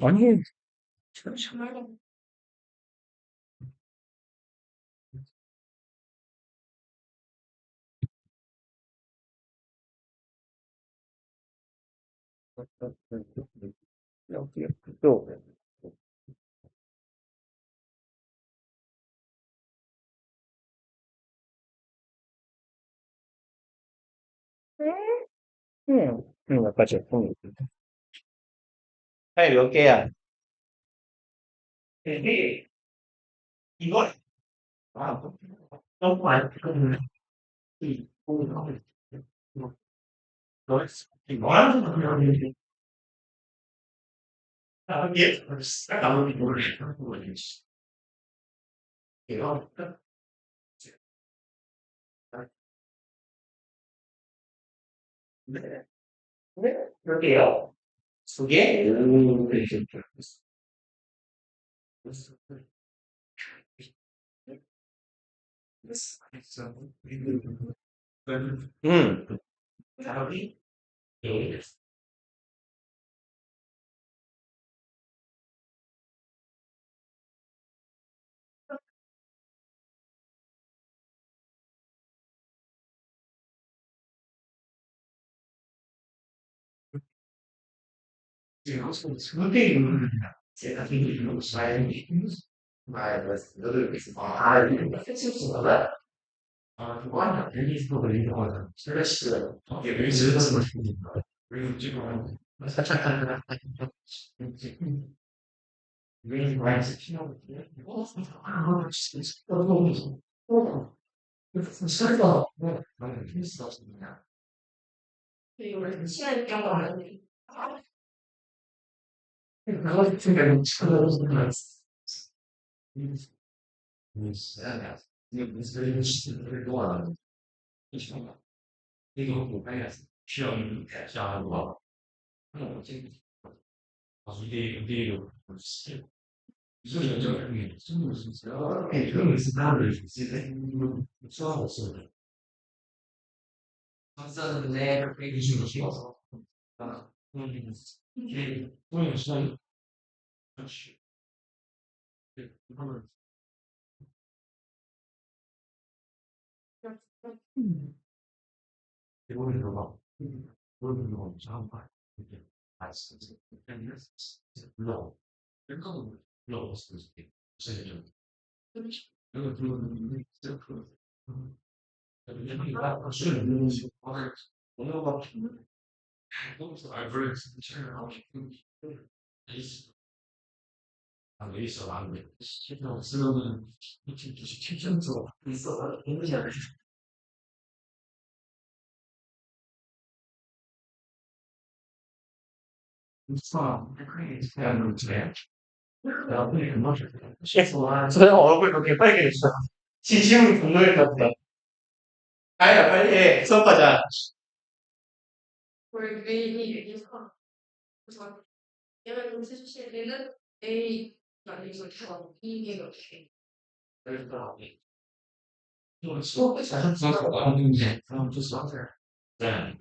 아니, 여기 또 아까 제품 몇 개야? 이게 이거 아 너무 안 뜨거운 이 공을 너 뭐라는 거야? 이게 나오는 거를 이거 네. 네. 여기요. 두 개? 이렇게 음. 사람이 예. 지금 선택은 제가 이기는 사연이 말했어. 너를 위해서 이거 패치했어. 그거는 릴리스도 걸리는 거잖아. 슬래시 이게 왜 질러서 걸리는 거야? 왜 지금 살짝 왜 많이 시키냐고 진짜 너무 진짜 나는 필수 없습니다. 이거 시간이 껴가는데 그거 같은 게 너무 진짜 이게 무슨 시대를 동안 이거 뭐 해야 시험 대학하고 뭐지 이게 무슨 연정이 무슨 그런 무슨 나를 수학 없어요. 박사인데 그렇게 주는 싶어서 이게 보면 시간이 그렇지. 이거는 대본이 들어가 모르는 거 처음 봐. 이렇게 알았어. 불러. 생각은 불러봤을 때 제일 좀 이거 들어는 진짜 그 얘가 술 있는 식 오늘 같은 거기서 알브레스 하고 싶은 게 있어. 안 있어 안 돼. 실제 없으면은 이렇게 주식 있어 있는 게 아니야. 있어. 그게 그냥 문제야. 나중에 금방 실수와 저 얼굴 그렇게 빨개졌어. 진심으로 분노할 것 같아. 아야 빨리 해. 수업하자. 우리 메인이 여기서 그래서 얘가 좀 해주실 때는 A 아니면 이게 어떻게 그래서 좀 수업을 잘 하는데 그럼 좀 수업을 네.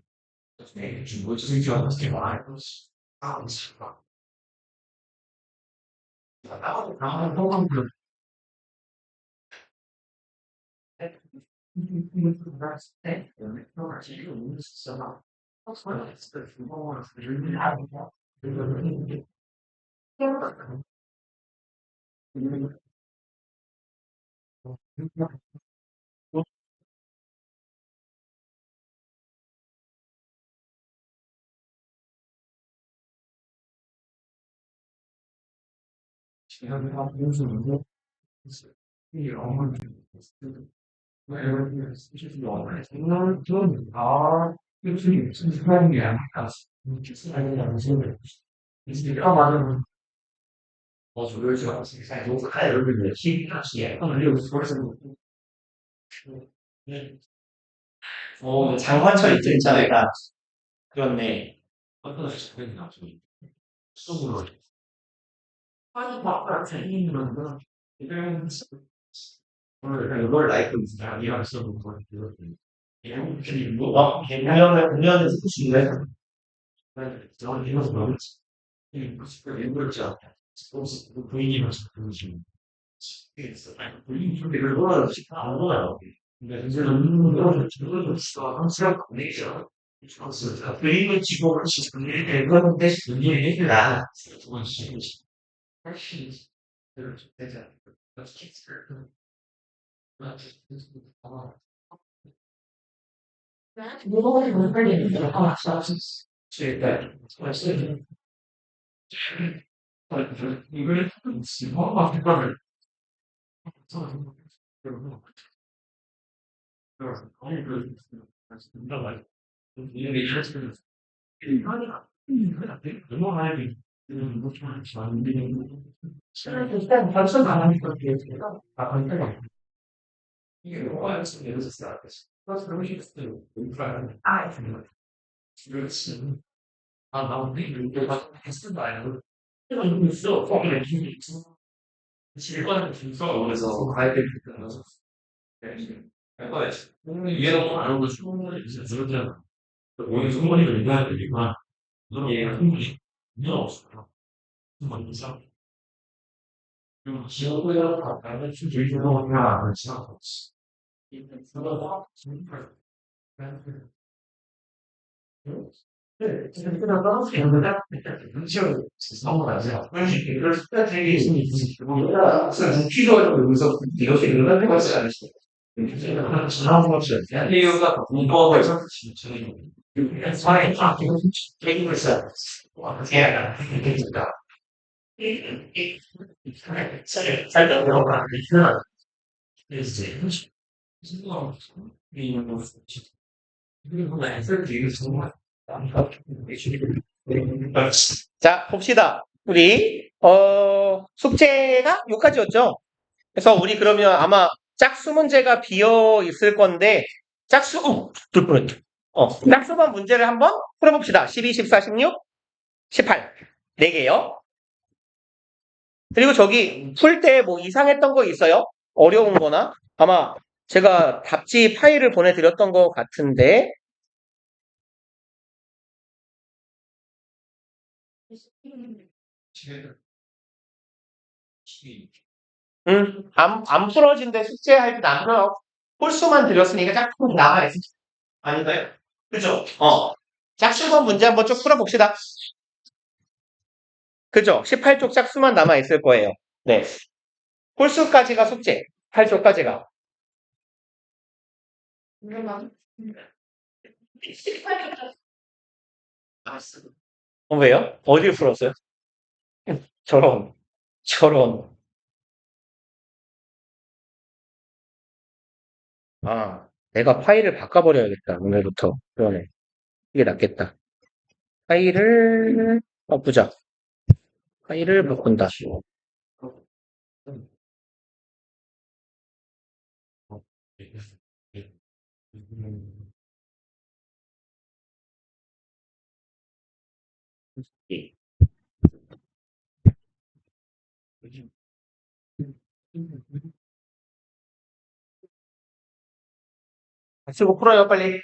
네, 중국 중교 어떻게 말하고 아, 진짜. 나도 나만 통한 그 때, 그걸 지금 있어. 서울에 있을 때 중국어를 하는 거. 지금 무슨 이 영어를 왜 쓰시는 거예요? 좀 요즘 무슨 사람이 안 나서 아니 무슨 이제 까마는 저를 좋아하는 세상에 너무 여러분들 힘하시게 하려고 벌써 장관철 있죠 있잖아요. 그렇네. 어떤 작품이 나중에 속으로 아니 막 재미있는 거 이런 오늘 이걸 라이프 이랑 써본 거 이거든. 뭐 개념을 공연에서 쓰시네. 저는 이거 뭐지? 일부러지 부인이면 부인이 부인을 놀아도 안 놀아요. 근데 이제는 놀아도 항상 내죠. 부인을 지고 같이 그런데 분리해라. 사실 되지 이걸 이걸 일단 벌써 나가니까 이게 뭐가 예를 들어서 그래서 그런 게 있어요. 아, 그렇지. 아, 나 오늘 이거 했을 거 아니야. 이거 있어. 거기에 힘이 있어. 질관을 준서 그래서 가야 될 때는 약간 이해도 안 하고 충분히 이제 들었잖아. 오늘 충분히 얘기해야 되니까 얘가 충분히 전혀 없어요. 정말 이상. 그리고 지역구야 나는 충분히 들어오냐 안 생각했어. 이거 정말 네, 그러다가 눈치를 넘어가죠. 이럴 때 되게 우리가 필요한 여기서 이렇게 일어나는 것이 아니죠. 지나온 것이 아니라 이유가 문법에서 사회 책임을 써야 해야 되니까. 살짝 배워가 있으면 이제 그리고 애들 되게 정말 자, 봅시다. 우리, 숙제가 여기까지였죠? 그래서 우리 그러면 아마 짝수 문제가 비어 있을 건데, 들 뻔했다. 짝수만 문제를 한번 풀어봅시다. 12, 14, 16, 18. 4개요. 그리고 저기 풀 때 뭐 이상했던 거 있어요? 어려운 거나? 아마 제가 답지 파일을 보내드렸던 것 같은데, 안 풀어진데 숙제할 때 안 풀어. 홀수만 드렸으니까 짝꿍 나와야지. 아닌가요? 그죠? 짝수번 문제 한번 쭉 풀어봅시다. 그죠? 18쪽 짝수만 남아있을 거예요. 네. 홀수까지가 숙제. 8쪽까지가. 왜요? 어디를 풀었어요? 저런, 저런. 내가 파일을 바꿔버려야겠다. 오늘부터. 그러네. 이게 낫겠다. 파일을 바꾸자. 파일을 바꾼다. 쓰고 풀어요, 빨리.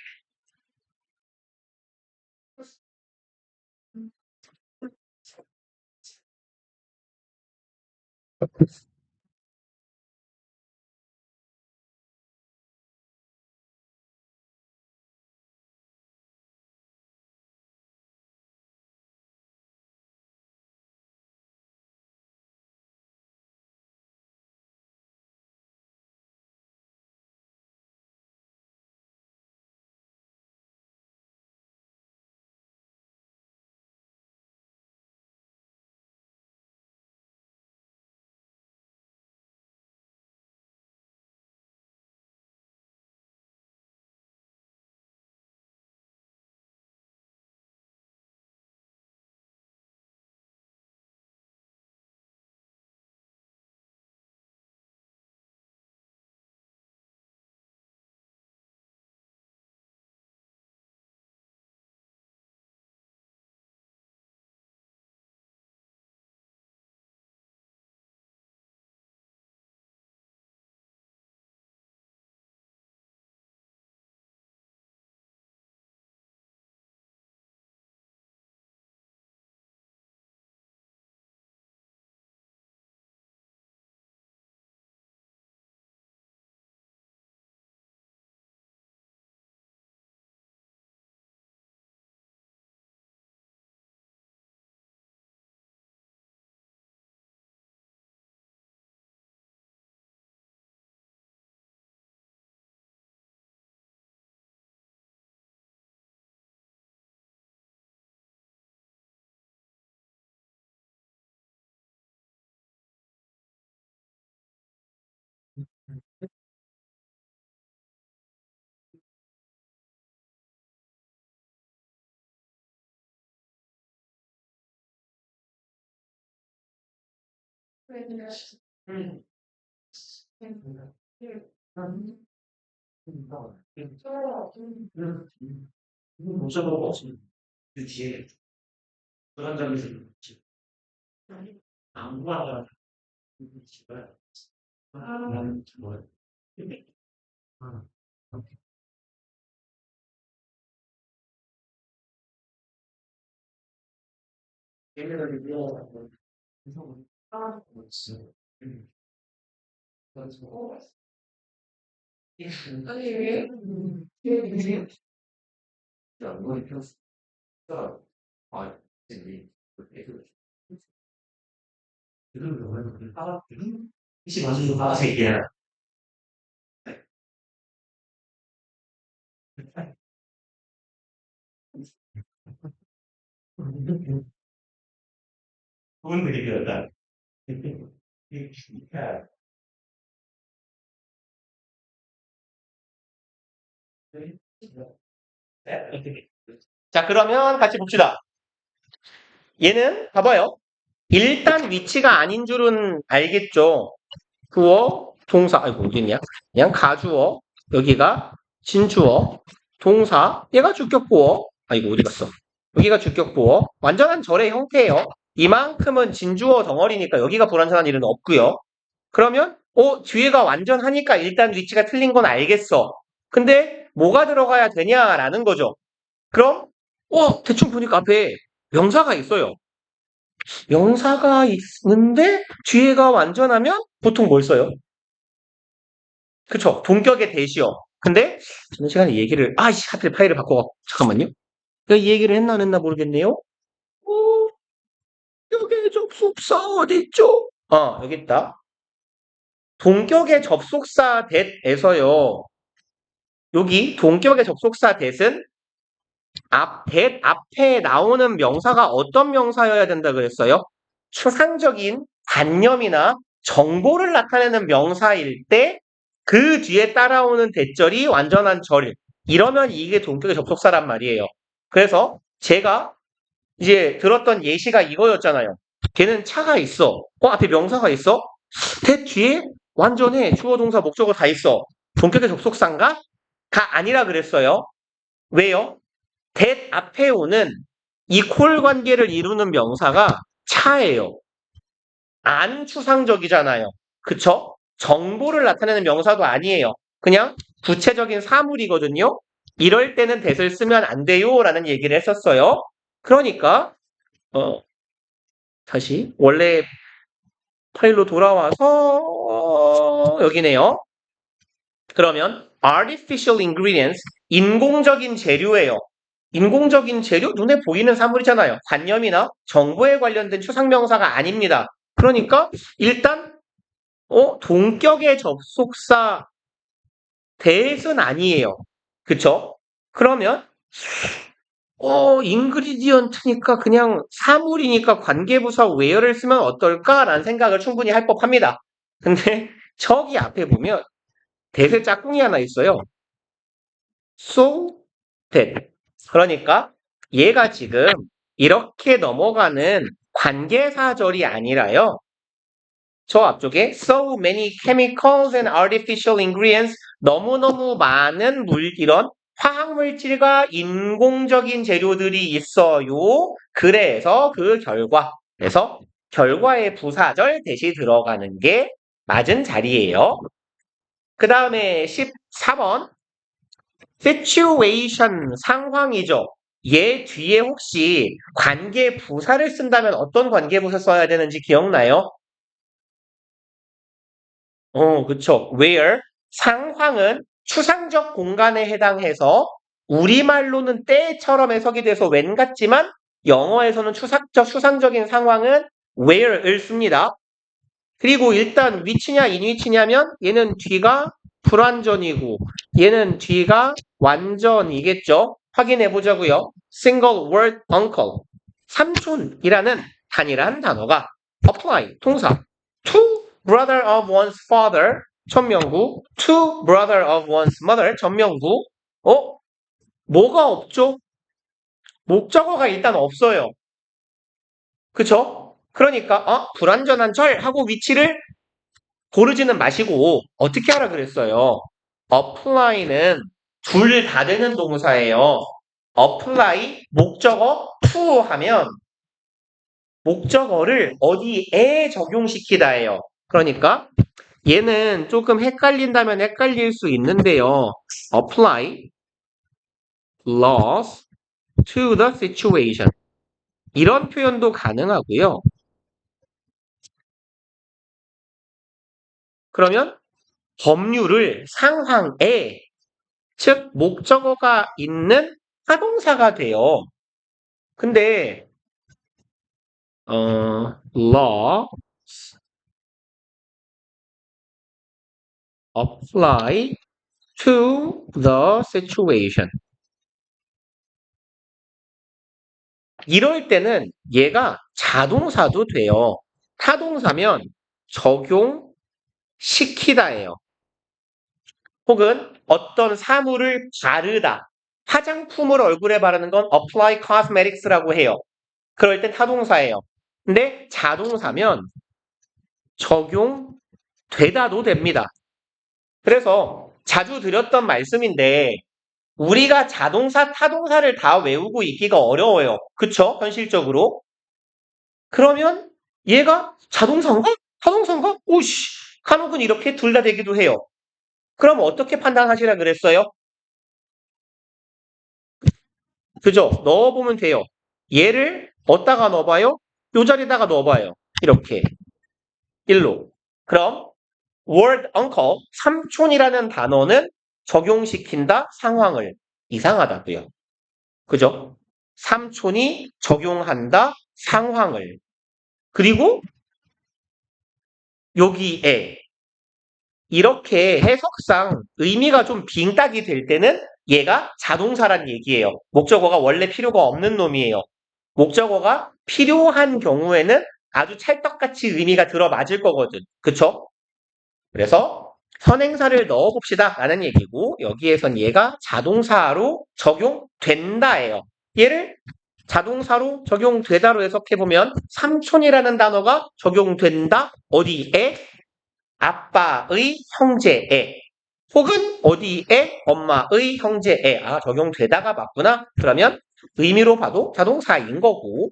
그 뒤에 불안정해서 안구가 뭐 혹시 맞으면 아, 새끼야. 좋은 드립이었다. 자, 그러면 같이 봅시다. 얘는 봐봐요. 일단 위치가 아닌 줄은 알겠죠. 주어, 동사, 아이고, 어딨냐? 그냥 가주어, 여기가 진주어, 동사, 얘가 주격보어, 아이고, 어디 갔어? 여기가 주격보어, 완전한 절의 형태예요. 이만큼은 진주어 덩어리니까 여기가 불완전한 일은 없고요. 그러면, 뒤에가 완전하니까 일단 위치가 틀린 건 알겠어. 근데 뭐가 들어가야 되냐라는 거죠. 그럼, 대충 보니까 앞에 명사가 있어요. 명사가 있는데 뒤에가 완전하면 보통 뭘 써요? 그쵸. 동격의 대시어. 근데 지난 시간에 얘기를 하필 파일을 바꿔갖고 잠깐만요. 이 얘기를 했나 안 했나 모르겠네요. 동격의 접속사 어딨죠? 여기 있다. 동격의 접속사 that에서요. 여기 동격의 접속사 that은 that 앞에 나오는 명사가 어떤 명사여야 된다 그랬어요? 추상적인 관념이나 정보를 나타내는 명사일 때 그 뒤에 따라오는 대절이 완전한 절. 이러면 이게 동격의 접속사란 말이에요. 그래서 제가 이제 들었던 예시가 이거였잖아요. 걔는 차가 있어. 앞에 명사가 있어? 대 뒤에 완전해. 주어, 동사, 목적어 다 있어. 동격의 접속사인가? 가 아니라 그랬어요. 왜요? that 앞에 오는 이 콜 관계를 이루는 명사가 차예요. 안 추상적이잖아요. 그쵸? 정보를 나타내는 명사도 아니에요. 그냥 구체적인 사물이거든요. 이럴 때는 that을 쓰면 안 돼요 라는 얘기를 했었어요. 그러니까 다시 원래 파일로 돌아와서 여기네요. 그러면 artificial ingredients, 인공적인 재료예요. 인공적인 재료? 눈에 보이는 사물이잖아요. 관념이나 정보에 관련된 추상명사가 아닙니다. 그러니까 일단 동격의 접속사 that은 아니에요. 그쵸? 그러면 인그리디언트니까 그냥 사물이니까 관계부사 where를 쓰면 어떨까라는 생각을 충분히 할 법합니다. 근데 저기 앞에 보면 that의 짝꿍이 하나 있어요. so that. 그러니까 얘가 지금 이렇게 넘어가는 관계사절이 아니라요. 저 앞쪽에 so many chemicals and artificial ingredients, 너무너무 많은 이런 화학물질과 인공적인 재료들이 있어요. 그래서 그래서 결과의 부사절 대시 들어가는 게 맞은 자리예요. 그 다음에 14번 situation, 상황이죠. 얘 뒤에 혹시 관계부사를 쓴다면 어떤 관계부사 써야 되는지 기억나요? 그쵸. where 상황은 추상적 공간에 해당해서 우리말로는 때처럼 해석이 돼서 when 같지만 영어에서는 추상적인 상황은 where을 씁니다. 그리고 일단 위치냐 인위치냐면 얘는 뒤가 불완전이고 얘는 뒤가 완전이겠죠. 확인해 보자고요. single word uncle, 삼촌이라는 단일한 단어가 apply, 동사 to brother of one's father, 천명구. two brother of one's mother. 전명구. 뭐가 없죠? 목적어가 일단 없어요. 그쵸? 그러니까 불완전한 절 하고 위치를 고르지는 마시고 어떻게 하라 그랬어요? apply는 둘 다 되는 동사예요. apply 목적어 to 하면 목적어를 어디에 적용시키다예요. 그러니까 얘는 조금 헷갈린다면 헷갈릴 수 있는데요. apply laws to the situation. 이런 표현도 가능하고요. 그러면 법률을 상황에, 즉 목적어가 있는 타동사가 돼요. 근데 law apply to the situation. 이럴 때는 얘가 자동사도 돼요. 타동사면 적용시키다예요. 혹은 어떤 사물을 바르다. 화장품을 얼굴에 바르는 건 apply cosmetics라고 해요. 그럴 땐 타동사예요. 근데 자동사면 적용되다도 됩니다. 그래서 자주 드렸던 말씀인데 우리가 자동사, 타동사를 다 외우고 있기가 어려워요. 그쵸? 현실적으로. 그러면 얘가 자동사인가? 타동사인가? 오씨, 간혹은 이렇게 둘 다 되기도 해요. 그럼 어떻게 판단하시라 그랬어요? 그죠? 넣어보면 돼요. 얘를 어디다가 넣어봐요? 요 자리에다가 넣어봐요. 이렇게. 일로. 그럼 word uncle, 삼촌이라는 단어는 적용시킨다 상황을. 이상하다고요. 그죠? 삼촌이 적용한다 상황을. 그리고 여기에 이렇게 해석상 의미가 좀 빙딱이 될 때는 얘가 자동사란 얘기예요. 목적어가 원래 필요가 없는 놈이에요. 목적어가 필요한 경우에는 아주 찰떡같이 의미가 들어맞을 거거든. 그쵸? 그래서 선행사를 넣어봅시다 라는 얘기고 여기에선 얘가 자동사로 적용된다예요. 얘를 자동사로 적용되다로 해석해보면 삼촌이라는 단어가 적용된다. 어디에? 아빠의 형제에. 혹은 어디에? 엄마의 형제에. 적용되다가 맞구나. 그러면 의미로 봐도 자동사인 거고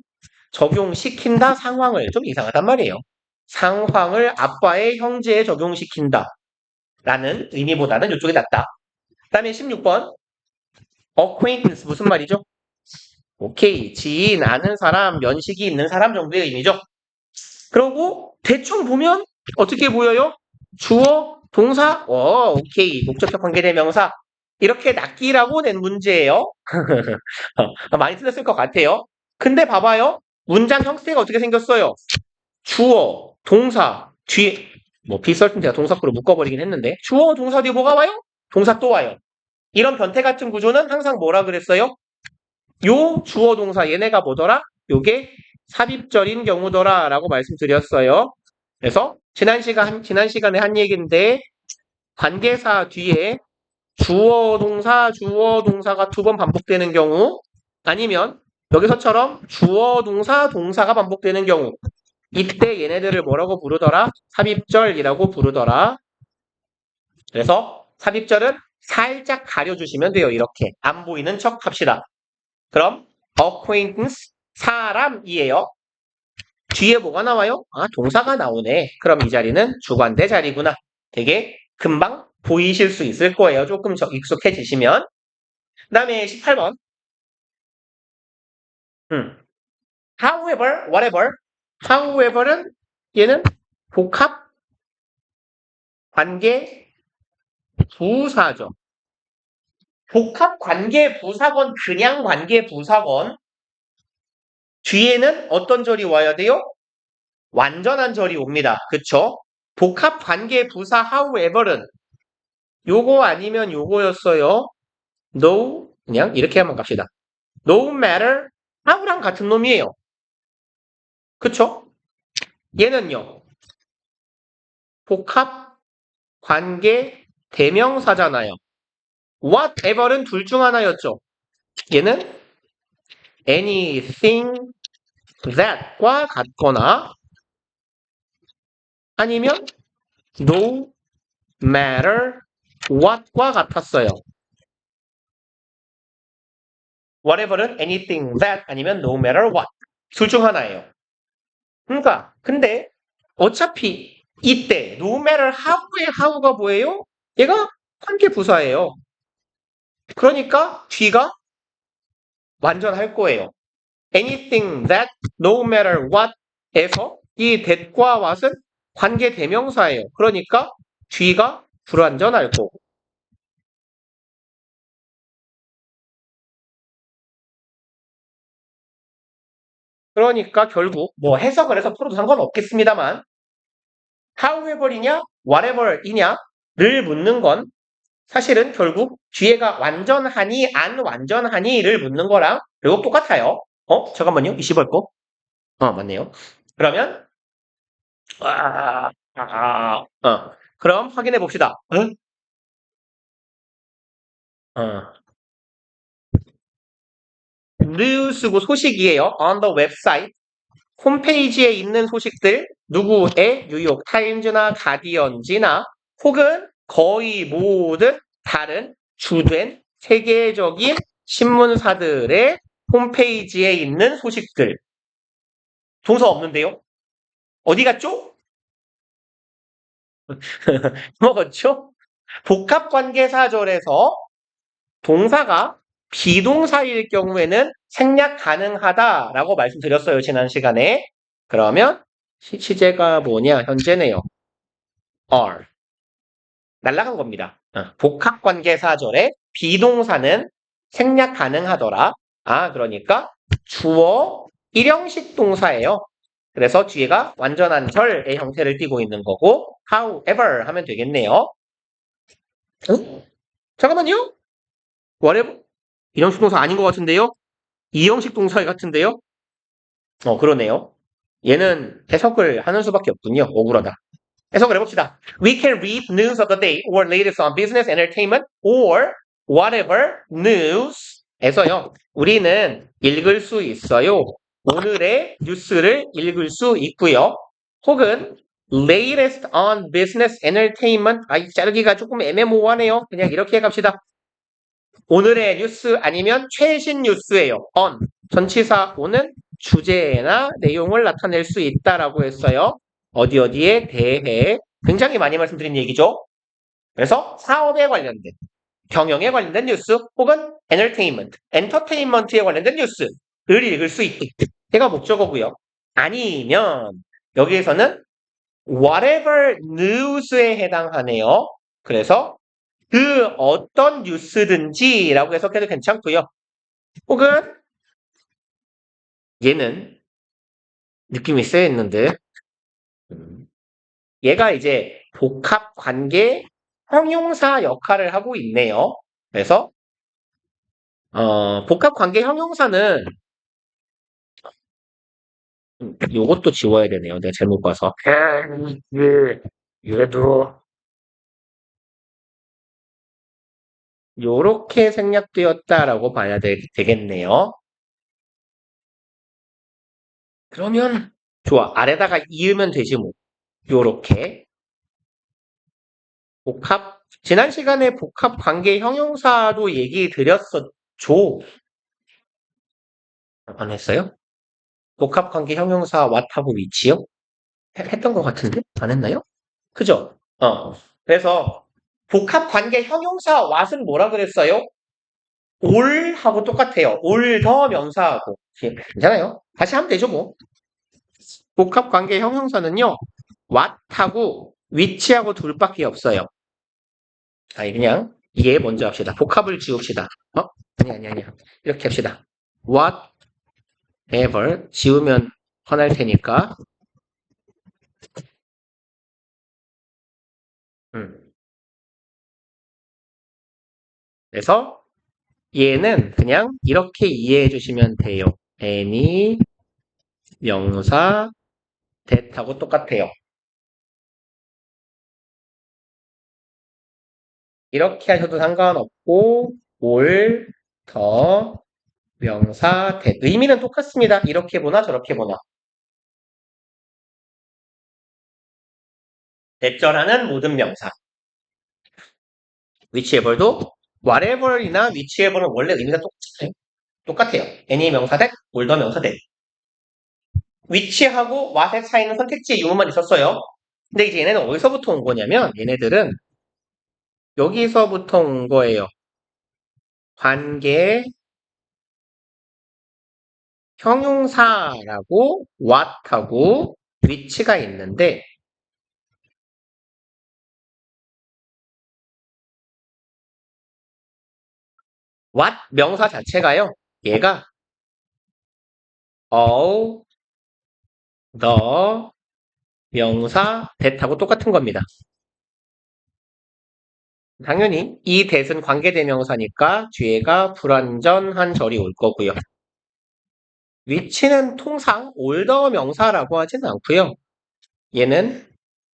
적용시킨다 상황을 좀 이상하단 말이에요. 상황을 아빠의 형제에 적용시킨다 라는 의미보다는 이쪽이 낫다. 그 다음에 16번 acquaintance 무슨 말이죠? 오케이, 지인, 아는 사람, 면식이 있는 사람 정도의 의미죠. 그러고 대충 보면 어떻게 보여요? 주어, 동사, 오케이, 목적격 관계대명사 이렇게 낚이라고 낸 문제예요. 많이 틀렸을 것 같아요. 근데 봐봐요. 문장 형태가 어떻게 생겼어요? 주어, 동사, 뒤에 비썰 제가 동사구로 묶어버리긴 했는데 주어, 동사 뒤에 뭐가 와요? 동사 또 와요. 이런 변태 같은 구조는 항상 뭐라 그랬어요? 요 주어 동사 얘네가 뭐더라? 요게 삽입절인 경우더라 라고 말씀드렸어요. 그래서 지난 시간에 한 얘기인데 관계사 뒤에 주어 동사가 두 번 반복되는 경우 아니면 여기서처럼 주어 동사가 반복되는 경우 이때 얘네들을 뭐라고 부르더라? 삽입절이라고 부르더라. 그래서 삽입절은 살짝 가려주시면 돼요. 이렇게 안 보이는 척 합시다. 그럼 acquaintance 사람이에요. 뒤에 뭐가 나와요? 동사가 나오네. 그럼 이 자리는 주관대 자리구나. 되게 금방 보이실 수 있을 거예요. 조금 익숙해지시면. 그 다음에 18번. However, whatever. However는 얘는 복합 관계 부사죠. 복합 관계 부사건 그냥 관계 부사건 뒤에는 어떤 절이 와야 돼요? 완전한 절이 옵니다. 그쵸? 복합 관계 부사 however는 요거 아니면 요거였어요. No 그냥 이렇게 한번 갑시다. No matter how랑 같은 놈이에요. 그쵸? 얘는요. 복합 관계 대명사잖아요. whatever는 둘 중 하나였죠. 얘는 anything that과 같거나 아니면 no matter what과 같았어요. whatever는 anything that 아니면 no matter what 둘 중 하나예요. 그러니까 근데 어차피 이때 no matter how의 how가 뭐예요? 얘가 관계 부사예요. 그러니까 뒤가 완전할 거예요. anything that no matter what에서 이 that과 what은 관계 대명사예요. 그러니까 뒤가 불완전할 거고. 그러니까 결국 뭐 해석을 해서 풀어도 상관없겠습니다만 however이냐 whatever이냐를 묻는 건 사실은 결국 뒤에가 완전하니 안 완전하니를 묻는 거랑 결국 똑같아요. 잠깐만요. 20월 거. 맞네요. 그러면 그럼 확인해 봅시다. 응? news고 소식이에요. on the website. 홈페이지에 있는 소식들 누구의 뉴욕 타임즈나 가디언지나 혹은 거의 모든 다른 주된 세계적인 신문사들의 홈페이지에 있는 소식들. 동사 없는데요? 어디 갔죠? 먹었죠? 복합관계사절에서 동사가 비동사일 경우에는 생략 가능하다라고 말씀드렸어요. 지난 시간에. 그러면 시제가 뭐냐? 현재네요. are. 날라간 겁니다. 복합관계사절에 비동사는 생략 가능하더라. 그러니까 주어 일형식 동사예요. 그래서 뒤에가 완전한 절의 형태를 띠고 있는 거고 however 하면 되겠네요. 잠깐만요. whatever? 일형식 동사 아닌 것 같은데요? 이형식 동사 같은데요? 그러네요. 얘는 해석을 하는 수밖에 없군요. 억울하다. 해석을 해봅시다. We can read news of the day or latest on business, entertainment, or whatever news에서요. 우리는 읽을 수 있어요. 오늘의 뉴스를 읽을 수 있고요. 혹은 latest on business, entertainment. 이 자르기가 조금 애매모호하네요. 그냥 이렇게 갑시다. 오늘의 뉴스 아니면 최신 뉴스예요. on. 전치사 on은 주제나 내용을 나타낼 수 있다라고 했어요. 어디에 대해 굉장히 많이 말씀드린 얘기죠. 그래서 사업에 관련된, 경영에 관련된 뉴스 혹은 entertainment, 엔터테인먼트에 관련된 뉴스를 읽을 수 있게. 제가 목적어고요. 아니면 여기에서는 whatever news에 해당하네요. 그래서 그 어떤 뉴스든지라고 해석해도 괜찮고요. 혹은 얘는 느낌이 세있는데 얘가 이제 복합 관계 형용사 역할을 하고 있네요. 그래서 복합 관계 형용사는 요것도 지워야 되네요. 내가 잘못 봐서. 얘도 요렇게 생략되었다라고 봐야 되겠네요. 그러면 좋아. 아래다가 이으면 되지 뭐. 요렇게. 지난 시간에 복합 관계 형용사도 얘기 드렸었죠. 안 했어요? 복합 관계 형용사 what하고 which요? 했던 것 같은데? 안 했나요? 그죠? 그래서 복합 관계 형용사 what은 뭐라 그랬어요? all하고 똑같아요. all 더 명사하고. 괜찮아요? 다시 하면 되죠 뭐. 복합 관계 형용사는요. what하고 which하고 둘밖에 없어요. 그냥 이게 먼저 합시다. 복합을 지웁시다. 아니야. 이렇게 합시다. whatever 지우면 화날 테니까. 그래서 얘는 그냥 이렇게 이해해 주시면 돼요. any 명사 that하고 똑같아요. 이렇게 하셔도 상관없고 올, 더, 명사, that. 의미는 똑같습니다. 이렇게 보나 저렇게 보나. 내절하는 모든 명사. whichever도 whatever이나 whichever는 원래 의미가 똑같아요. any 명사 that, older 명사 that. which하고 what의 차이는 선택지의 유무만 있었어요. 근데 이제 얘네는 어디서부터 온 거냐면 얘네들은 여기서부터 온 거예요. 관계 형용사라고 what하고 which가 있는데 what 명사 자체가요. 얘가 all, the 명사 that하고 똑같은 겁니다. 당연히 이 that은 관계대명사니까 뒤에가 불완전한 절이 올 거고요. which는 통상 older 명사라고 하지는 않고요. 얘는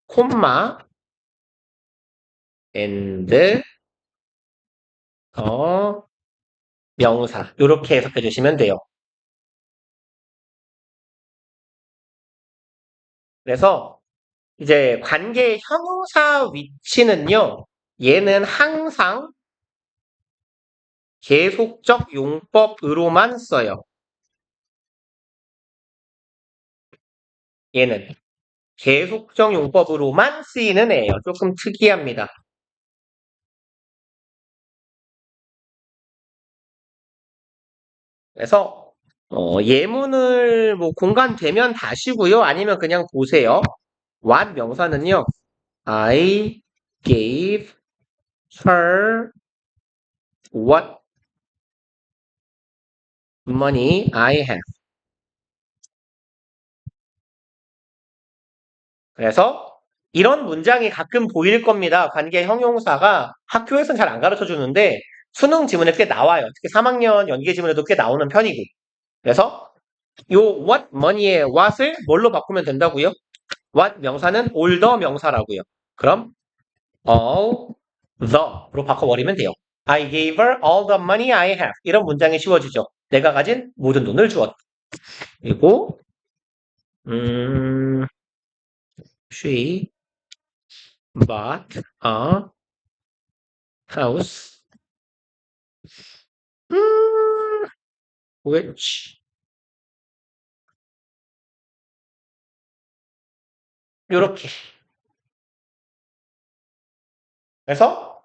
콤마 and 명사 이렇게 해석해 주시면 돼요. 그래서 이제 관계 형용사 위치는요. 얘는 항상 계속적 용법으로만 써요. 얘는 계속적 용법으로만 쓰이는 애예요. 조금 특이합니다. 그래서 예문을 뭐 공간되면 다시고요. 아니면 그냥 보세요. what 명사는요. I gave her what money I have. 그래서 이런 문장이 가끔 보일 겁니다. 관계 형용사가 학교에서는 잘 안 가르쳐 주는데 수능 지문에 꽤 나와요. 특히 3학년 연계 지문에도 꽤 나오는 편이고. 그래서 요 what money의 what을 뭘로 바꾸면 된다고요? what 명사는 older 명사라고요. 그럼 all the로 바꿔버리면 돼요. I gave her all the money I have. 이런 문장이 쉬워지죠. 내가 가진 모든 돈을 주었다. 그리고 she bought a house which 요렇게. 그래서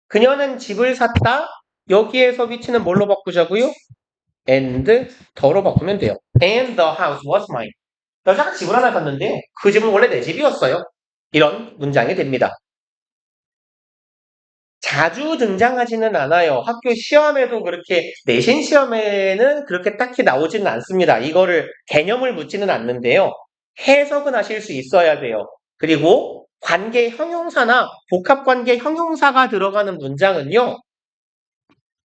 그녀는 집을 샀다. 여기에서 위치는 뭘로 바꾸자고요? and 더로 바꾸면 돼요. And the house was mine. 여자가 집을 하나 샀는데요. 그 집은 원래 내 집이었어요. 이런 문장이 됩니다. 자주 등장하지는 않아요. 학교 시험에도 그렇게 내신 시험에는 그렇게 딱히 나오지는 않습니다. 이거를 개념을 묻지는 않는데요. 해석은 하실 수 있어야 돼요. 그리고 관계 형용사나 복합관계 형용사가 들어가는 문장은요.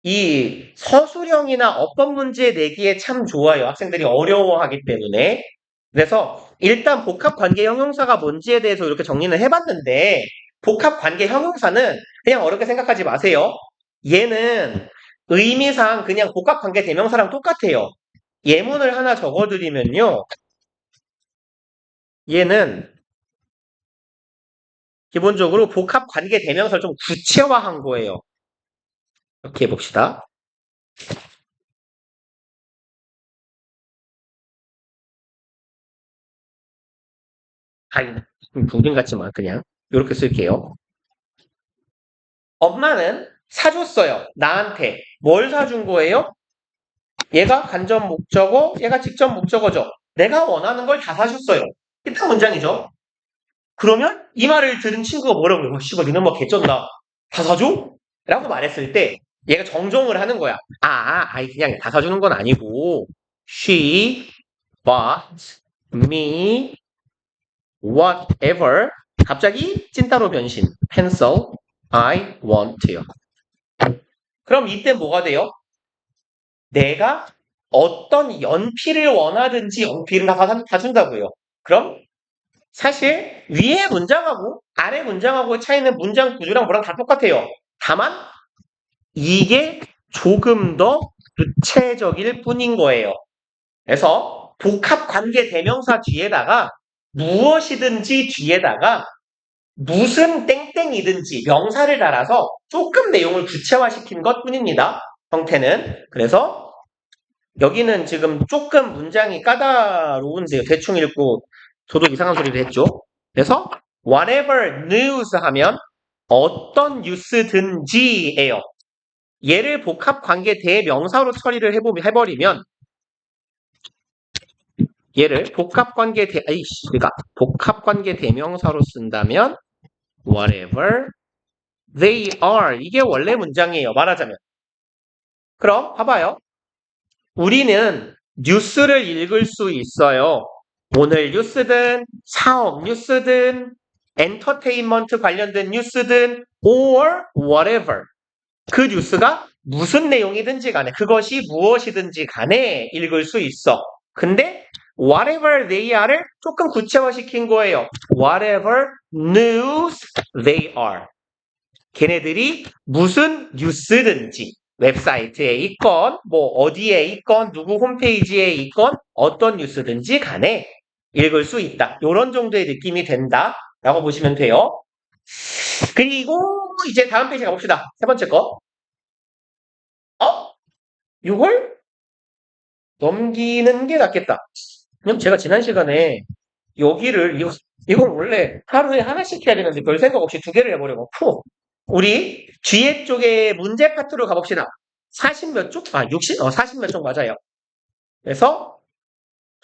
이 서술형이나 어법 문제 내기에 참 좋아요. 학생들이 어려워하기 때문에. 그래서 일단 복합관계 형용사가 뭔지에 대해서 이렇게 정리는 해봤는데 복합관계 형용사는 그냥 어렵게 생각하지 마세요. 얘는 의미상 그냥 복합관계 대명사랑 똑같아요. 예문을 하나 적어드리면요. 얘는 기본적으로 복합관계 대명사를 좀 구체화한 거예요. 이렇게 해봅시다. 아니, 붕딩 같지만 그냥 이렇게 쓸게요. 엄마는 사줬어요. 나한테. 뭘 사준 거예요? 얘가 간접 목적어, 얘가 직접 목적어죠. 내가 원하는 걸 다 사줬어요. 이딴 문장이죠. 그러면 이 말을 들은 친구가 뭐라고 그래요? 씨발, 니는 뭐 개쩐다. 다 사줘? 라고 말했을 때 얘가 정정을 하는 거야. 아이 그냥 다 사주는 건 아니고 She bought me whatever 갑자기 찐따로 변신. pencil I want요. 그럼 이때 뭐가 돼요? 내가 어떤 연필을 원하든지 연필은 다 준다고요. 그럼 사실 위에 문장하고 아래 문장하고의 차이는 문장 구조랑 뭐랑 다 똑같아요. 다만 이게 조금 더 구체적일 뿐인 거예요. 그래서 복합 관계 대명사 뒤에다가 무엇이든지 뒤에다가 무슨 땡땡이든지 명사를 달아서 조금 내용을 구체화시킨 것 뿐입니다. 형태는. 그래서 여기는 지금 조금 문장이 까다로운데요. 대충 읽고 저도 이상한 소리를 했죠. 그래서 whatever news 하면 어떤 뉴스든지예요. 얘를 복합관계 대명사로 처리를 해버리면 얘를 그러니까 복합관계 대명사로 쓴다면 whatever they are 이게 원래 문장이에요. 말하자면. 그럼 봐봐요. 우리는 뉴스를 읽을 수 있어요. 오늘 뉴스든 사업 뉴스든 엔터테인먼트 관련된 뉴스든 or whatever 그 뉴스가 무슨 내용이든지 간에 그것이 무엇이든지 간에 읽을 수 있어. 근데 whatever they are를 조금 구체화시킨 거예요. whatever news they are. 걔네들이 무슨 뉴스든지 웹사이트에 있건 뭐 어디에 있건 누구 홈페이지에 있건 어떤 뉴스든지 간에 읽을 수 있다. 이런 정도의 느낌이 된다라고 보시면 돼요. 그리고 이제 다음 페이지 가봅시다. 세 번째 거. 이걸 넘기는 게 낫겠다. 그럼 제가 지난 시간에 이걸 원래 하루에 하나씩 해야 되는데 별 생각 없이 두 개를 해버려갖고 우리 뒤에 쪽에 문제 파트로 가봅시다. 40 몇 쪽? 60? 40 몇 쪽 맞아요. 그래서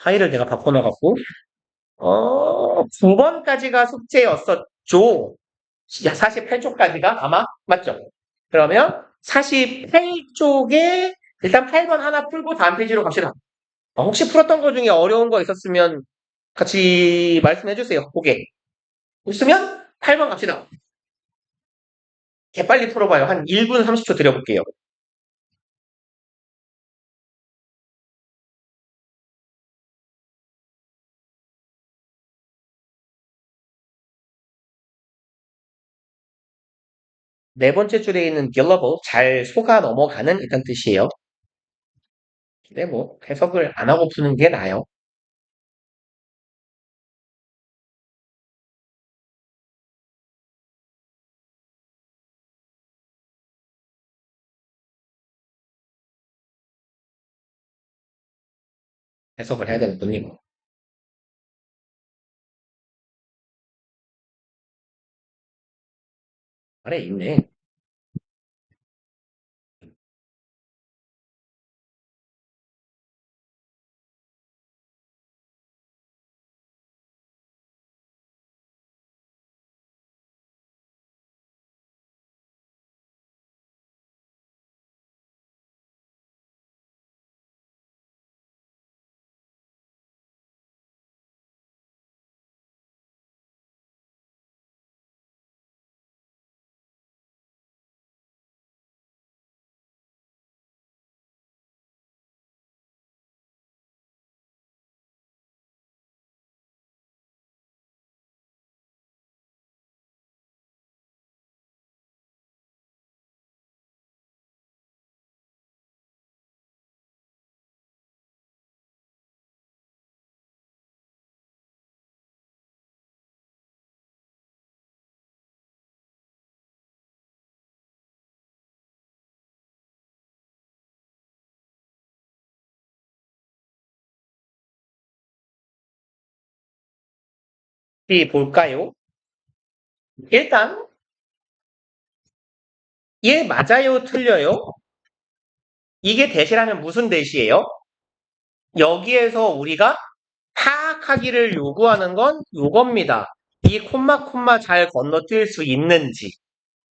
파일을 내가 바꿔놔갖고 9번까지가 숙제였었죠. 48쪽까지가 아마 맞죠? 그러면 48쪽에 일단 8번 하나 풀고 다음 페이지로 갑시다. 혹시 풀었던 거 중에 어려운 거 있었으면 같이 말씀해 주세요. 보게. 있으면 8번 갑시다. 개빨리 풀어봐요. 한 1분 30초 드려볼게요. 네 번째 줄에 있는 gillable, 잘 속아 넘어가는 이런 뜻이에요. 근데 뭐 해석을 안 하고 푸는 게 나아요. 해석을 해야 되는 뿐이고. 아래 있네. 어디 볼까요? 일단 얘 맞아요, 틀려요? 이게 대시라면 무슨 대시예요? 여기에서 우리가 파악하기를 요구하는 건 요겁니다. 이 콤마 잘 건너뛸 수 있는지.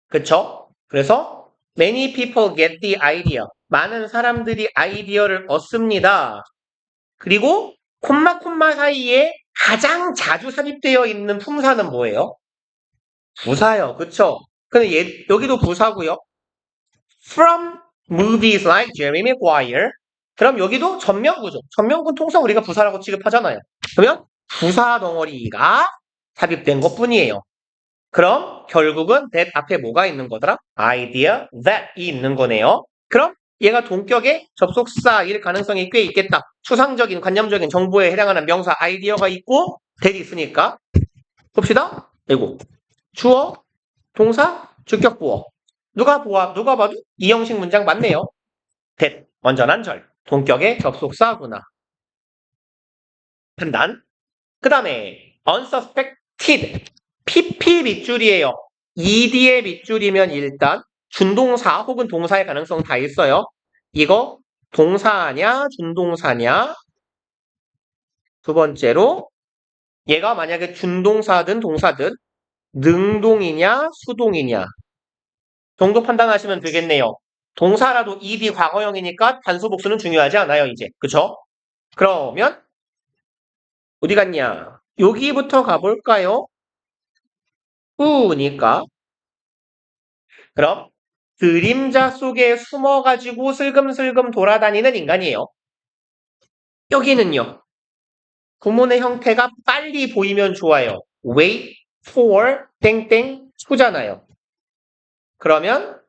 그쵸? 그래서 many people get the idea. 많은 사람들이 아이디어를 얻습니다. 그리고 콤마 사이에 가장 자주 삽입되어 있는 품사는 뭐예요? 부사요. 그쵸? 근데 여기도 부사고요. From movies like Jerry Maguire. 그럼 여기도 전명구죠. 전명구 통상 우리가 부사라고 취급하잖아요. 그러면 부사 덩어리가 삽입된 것 뿐이에요. 그럼 결국은 that 앞에 뭐가 있는 거더라? idea that이 있는 거네요. 그럼 얘가 동격의 접속사일 가능성이 꽤 있겠다. 추상적인 관념적인 정보에 해당하는 명사 아이디어가 있고 that이 있으니까 봅시다. 이거 주어, 동사, 주격 부어. 누가 봐도 이 형식 문장 맞네요. that 완전한 절. 동격의 접속사구나. 판단. 그 다음에 unsuspected. PP 밑줄이에요. ED의 밑줄이면 일단 준동사 혹은 동사의 가능성 다 있어요. 이거 동사냐 준동사냐. 두 번째로 얘가 만약에 준동사든 동사든 능동이냐 수동이냐 정도 판단하시면 되겠네요. 동사라도 ED 과거형이니까 단수 복수는 중요하지 않아요 이제. 그쵸? 그러면 어디 갔냐? 여기부터 가볼까요? 우니까 그럼 그림자 속에 숨어가지고 슬금슬금 돌아다니는 인간이에요. 여기는요. 구문의 형태가 빨리 보이면 좋아요. wait for 땡땡 후잖아요. 그러면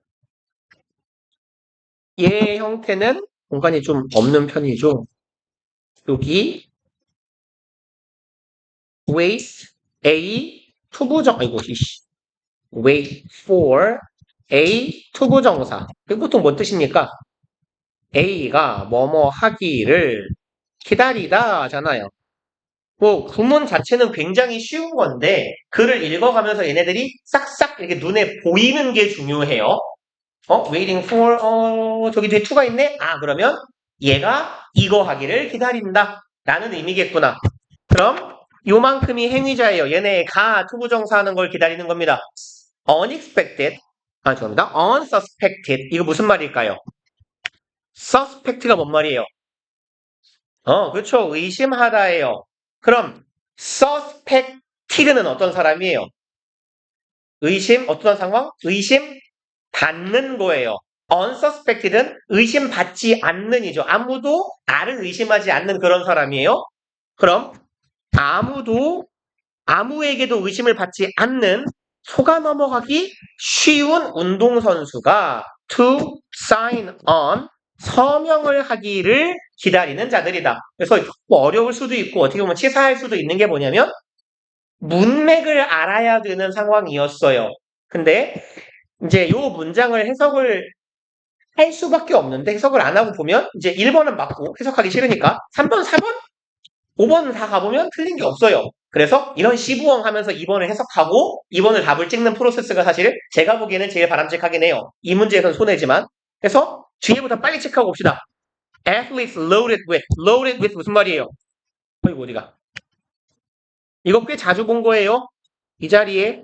얘의 형태는 공간이 좀 없는 편이죠. 여기 wait a 투부정 아이고 이씨 wait for a 투부정사. 이게 보통 뭔 뜻입니까? A가 뭐뭐 하기를 기다리다잖아요. 뭐 구문 자체는 굉장히 쉬운 건데 글을 읽어가면서 얘네들이 싹싹 이렇게 눈에 보이는 게 중요해요. waiting for 저기 뒤에 to가 있네? 아 그러면 얘가 이거 하기를 기다린다 라는 의미겠구나. 그럼 요만큼이 행위자예요. 얘네 가 투부정사 하는 걸 기다리는 겁니다. unexpected 죄송합니다. unsuspected 이거 무슨 말일까요? suspect가 뭔 말이에요? 그렇죠. 의심하다예요. 그럼 suspected는 어떤 사람이에요? 어떤 상황? 의심 받는 거예요. unsuspected는 의심받지 않는이죠. 아무도 나를 의심하지 않는 그런 사람이에요. 그럼 아무에게도 의심을 받지 않는 속아 넘어가기 쉬운 운동선수가 to sign on 서명을 하기를 기다리는 자들이다. 그래서 뭐 어려울 수도 있고 어떻게 보면 치사할 수도 있는 게 뭐냐면 문맥을 알아야 되는 상황이었어요. 근데 이제 요 문장을 해석을 할 수밖에 없는데 해석을 안 하고 보면 이제 1번은 맞고 해석하기 싫으니까 3번, 4번, 5번 다 가보면 틀린 게 없어요. 그래서 이런 시부엉 하면서 2번을 해석하고 2번을 답을 찍는 프로세스가 사실 제가 보기에는 제일 바람직하긴 해요. 이 문제에선 손해지만. 그래서 뒤에부터 빨리 체크하고 봅시다. athletes loaded with 무슨 말이에요? 이거 어디가? 이거 꽤 자주 본 거예요. 이 자리에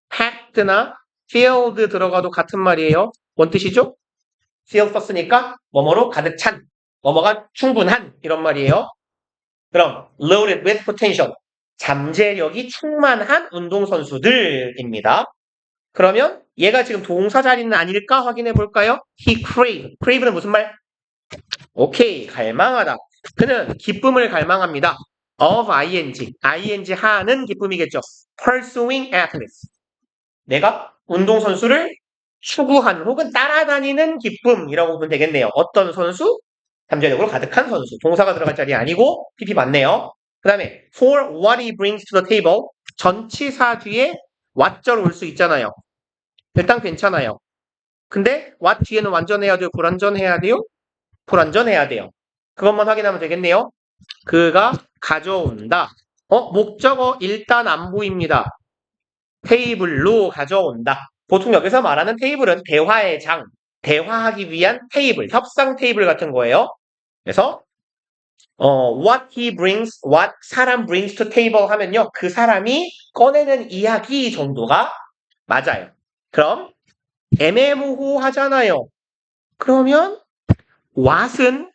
packed나 filled 들어가도 같은 말이에요. 뭔 뜻이죠? fill 썼으니까 뭐뭐로 가득 찬, 뭐뭐가 충분한 이런 말이에요. 그럼 loaded with potential 잠재력이 충만한 운동선수들입니다. 그러면 얘가 지금 동사 자리는 아닐까 확인해 볼까요? He crave는 무슨 말? 오케이, 갈망하다. 그는 기쁨을 갈망합니다. of ing 하는 기쁨이겠죠. pursuing athletes 내가 운동선수를 추구하는 혹은 따라다니는 기쁨이라고 보면 되겠네요. 어떤 선수? 잠재력으로 가득한 선수. 동사가 들어갈 자리 아니고 PP 맞네요. 그 다음에 for what he brings to the table 전치사 뒤에 what절 올 수 있잖아요. 일단 괜찮아요. 근데 what 뒤에는 완전해야 돼요? 불완전해야 돼요? 불완전해야 돼요. 그것만 확인하면 되겠네요. 그가 가져온다. 목적어 일단 안 보입니다. 테이블로 가져온다. 보통 여기서 말하는 테이블은 대화의 장, 대화하기 위한 테이블, 협상 테이블 같은 거예요. 그래서 what 사람 brings to table 하면요. 그 사람이 꺼내는 이야기 정도가 맞아요. 그럼 애매모호하잖아요. 그러면 what은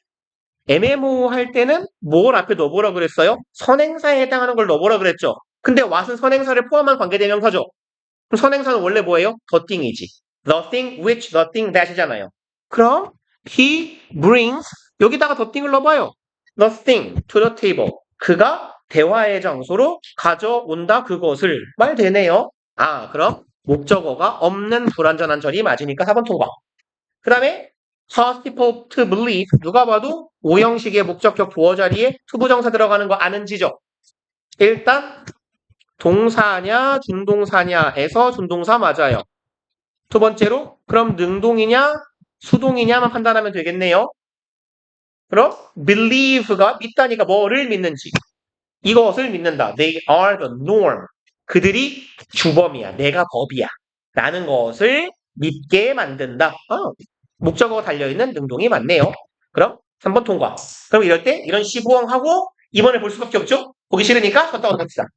애매모호할 때는 뭘 앞에 넣어보라 그랬어요? 선행사에 해당하는 걸 넣어보라 그랬죠. 근데 what은 선행사를 포함한 관계대명사죠. 그럼 선행사는 원래 뭐예요? the thing이지. the thing which, the thing that이잖아요. 그럼 he brings 여기다가 the thing을 넣어봐요. the thing to the table. 그가 대화의 장소로 가져온다 그것을 말 되네요. 아, 그럼 목적어가 없는 불완전한 절이 맞으니까 4번 통과. 그 다음에 cause people to believe 누가 봐도 오형식의 목적격 보어 자리에 투부정사 들어가는 거 아는지죠? 일단 동사냐 준동사냐에서 준동사 맞아요. 두 번째로 그럼 능동이냐 수동이냐만 판단하면 되겠네요. 그럼 believe가 믿다니까 뭐를 믿는지 이것을 믿는다. They are the norm. 그들이 주범이야. 내가 법이야. 라는 것을 믿게 만든다. 목적어가 달려있는 능동이 맞네요. 그럼 3번 통과. 그럼 이럴 때 이런 시부엉하고 2번을 볼 수밖에 없죠? 보기 싫으니까 껐다 갑시다.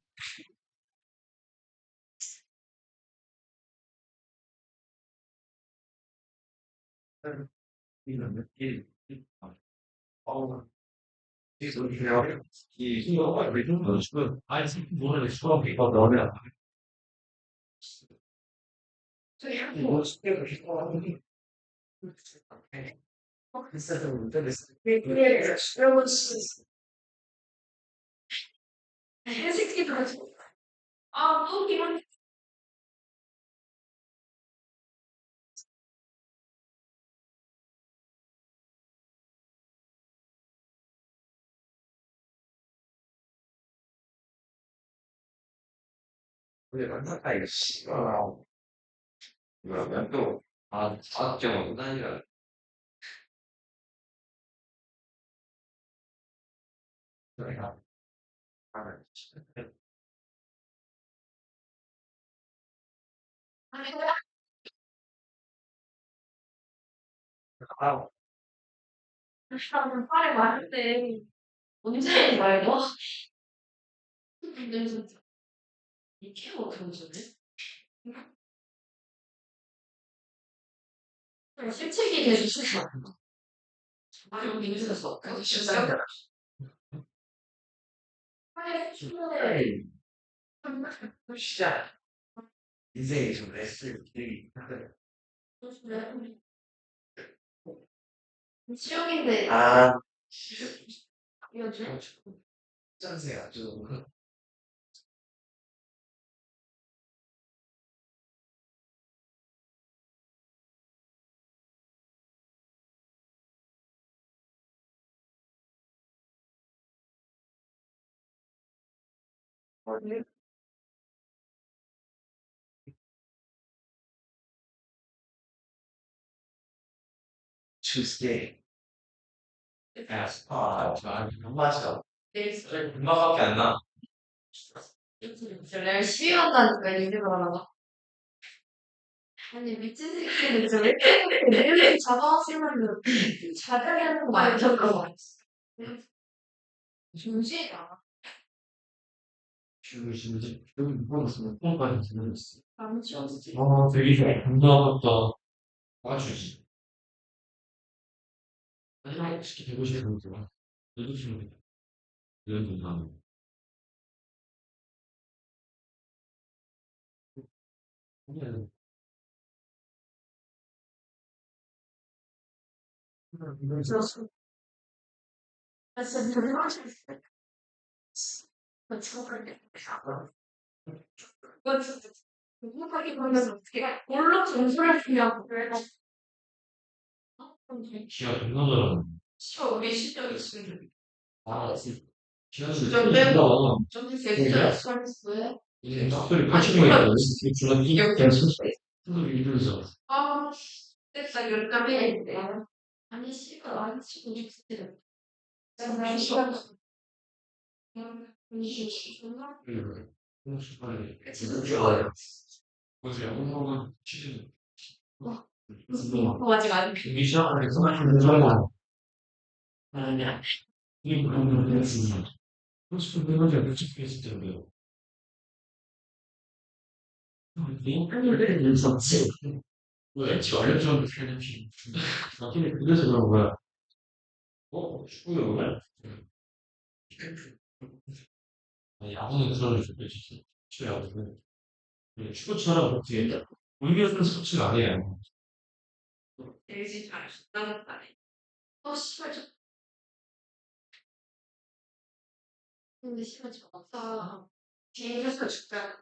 또 기분 그러면 또, 과학적 원단이라. 내가, 사람은 빨리 말할 언제 말고? 근데 진짜 이게 어떻게 문제네? 실책이 돼주시면 안 돼. 아니 우리 뉴스에서 그거 진짜 빨리 출근해. 시작. 인생이 좀 레슨, 시험인데 아, 이어줘? 짠세야, 좀. Tuesday. 안 마셔. 금방밖에 안 나. 내가 시위한다니까 이제가 하나가 아니 미친 새끼들 좀 이렇게 자동 쓰면 자작이 하는 거 많이 들어 중시다 주무시는지, 좀 물어봤으면 폰까지 들었어. 안 치웠지 되게 좋아. 금방밖에 와주지. 마지막에 특히 되고 싶은 거 좋아. 너도 싫은데. 이런 동안. 그냥, 들었어 아 진짜 별로 하지 나 저걸 그거 진짜 궁금하게 보면 어떻게 뭘로 점수를 주냐고 그래 기가 존나 잘하네. 시험 우리 실력 있으면 기가 진짜 진짜 빼고. 잘한다. 좀 진짜 서비스에 이제 학교를 80명이라고 했을 때, 주간 여기 이들에서. 아 됐다 열감이 했는데 아니 씨발 안 치고 싶지 내가 시간 존나 빨리. 진짜 좋아요 보세요. 영어는 취준. 그거 아직 안 미션을 생각하는 사람. 아니야. 이 부분을 했습니다. 그래서 그걸 제가 솔직했을 때요. 인터넷에 있었지. 왜? 지금 알려줬는데 살려주지. 나중에 그래서 그런 거야. 축구는 뭐야? 야구는 그런 줄 알지. 축구야구는. 축구처럼 그렇게 의미없는 스포츠가 아니에요. 되지 잘했다는 말이 씨발 근데 시간 좀 없다. 뒤에서 줄까?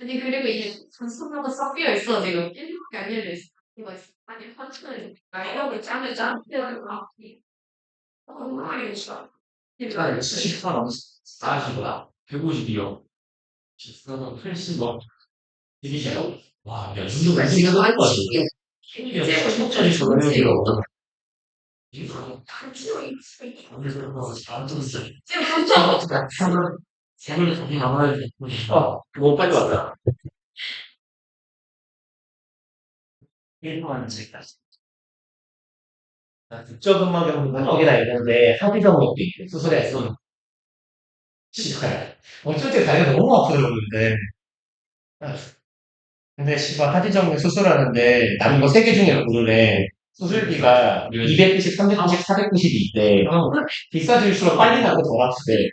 아니, 그리고 이게 전선하고 섞여 있어, 지금. 1밖에 안 열려있어. 이거 있어. 아니, 화천을, 이거를 짬을 짬을 알겠어. 아, 74 40이다. 152요. 14가 80원. 이게 와, 야, junju가 이게 나을 것 같아. 이게 80짜리 저녁이가 없잖아. 이거 안 떴어. 지금 감정. 세금을 좀 나와야 돼. 너무 빨리 왔다. 1만 원짜리까지. 국적근막염 거기다 있는데 합의점도 있고 수술했어. 씨발. 어쩔 때 다리가 너무 아프더라고 근데. 근데 씨발 하지정맥 수술하는데 남은 거 3개 중에 고르래. 수술비가 290, 390, 490이 있대. 비싸질수록 빨리 나고 더 아프대.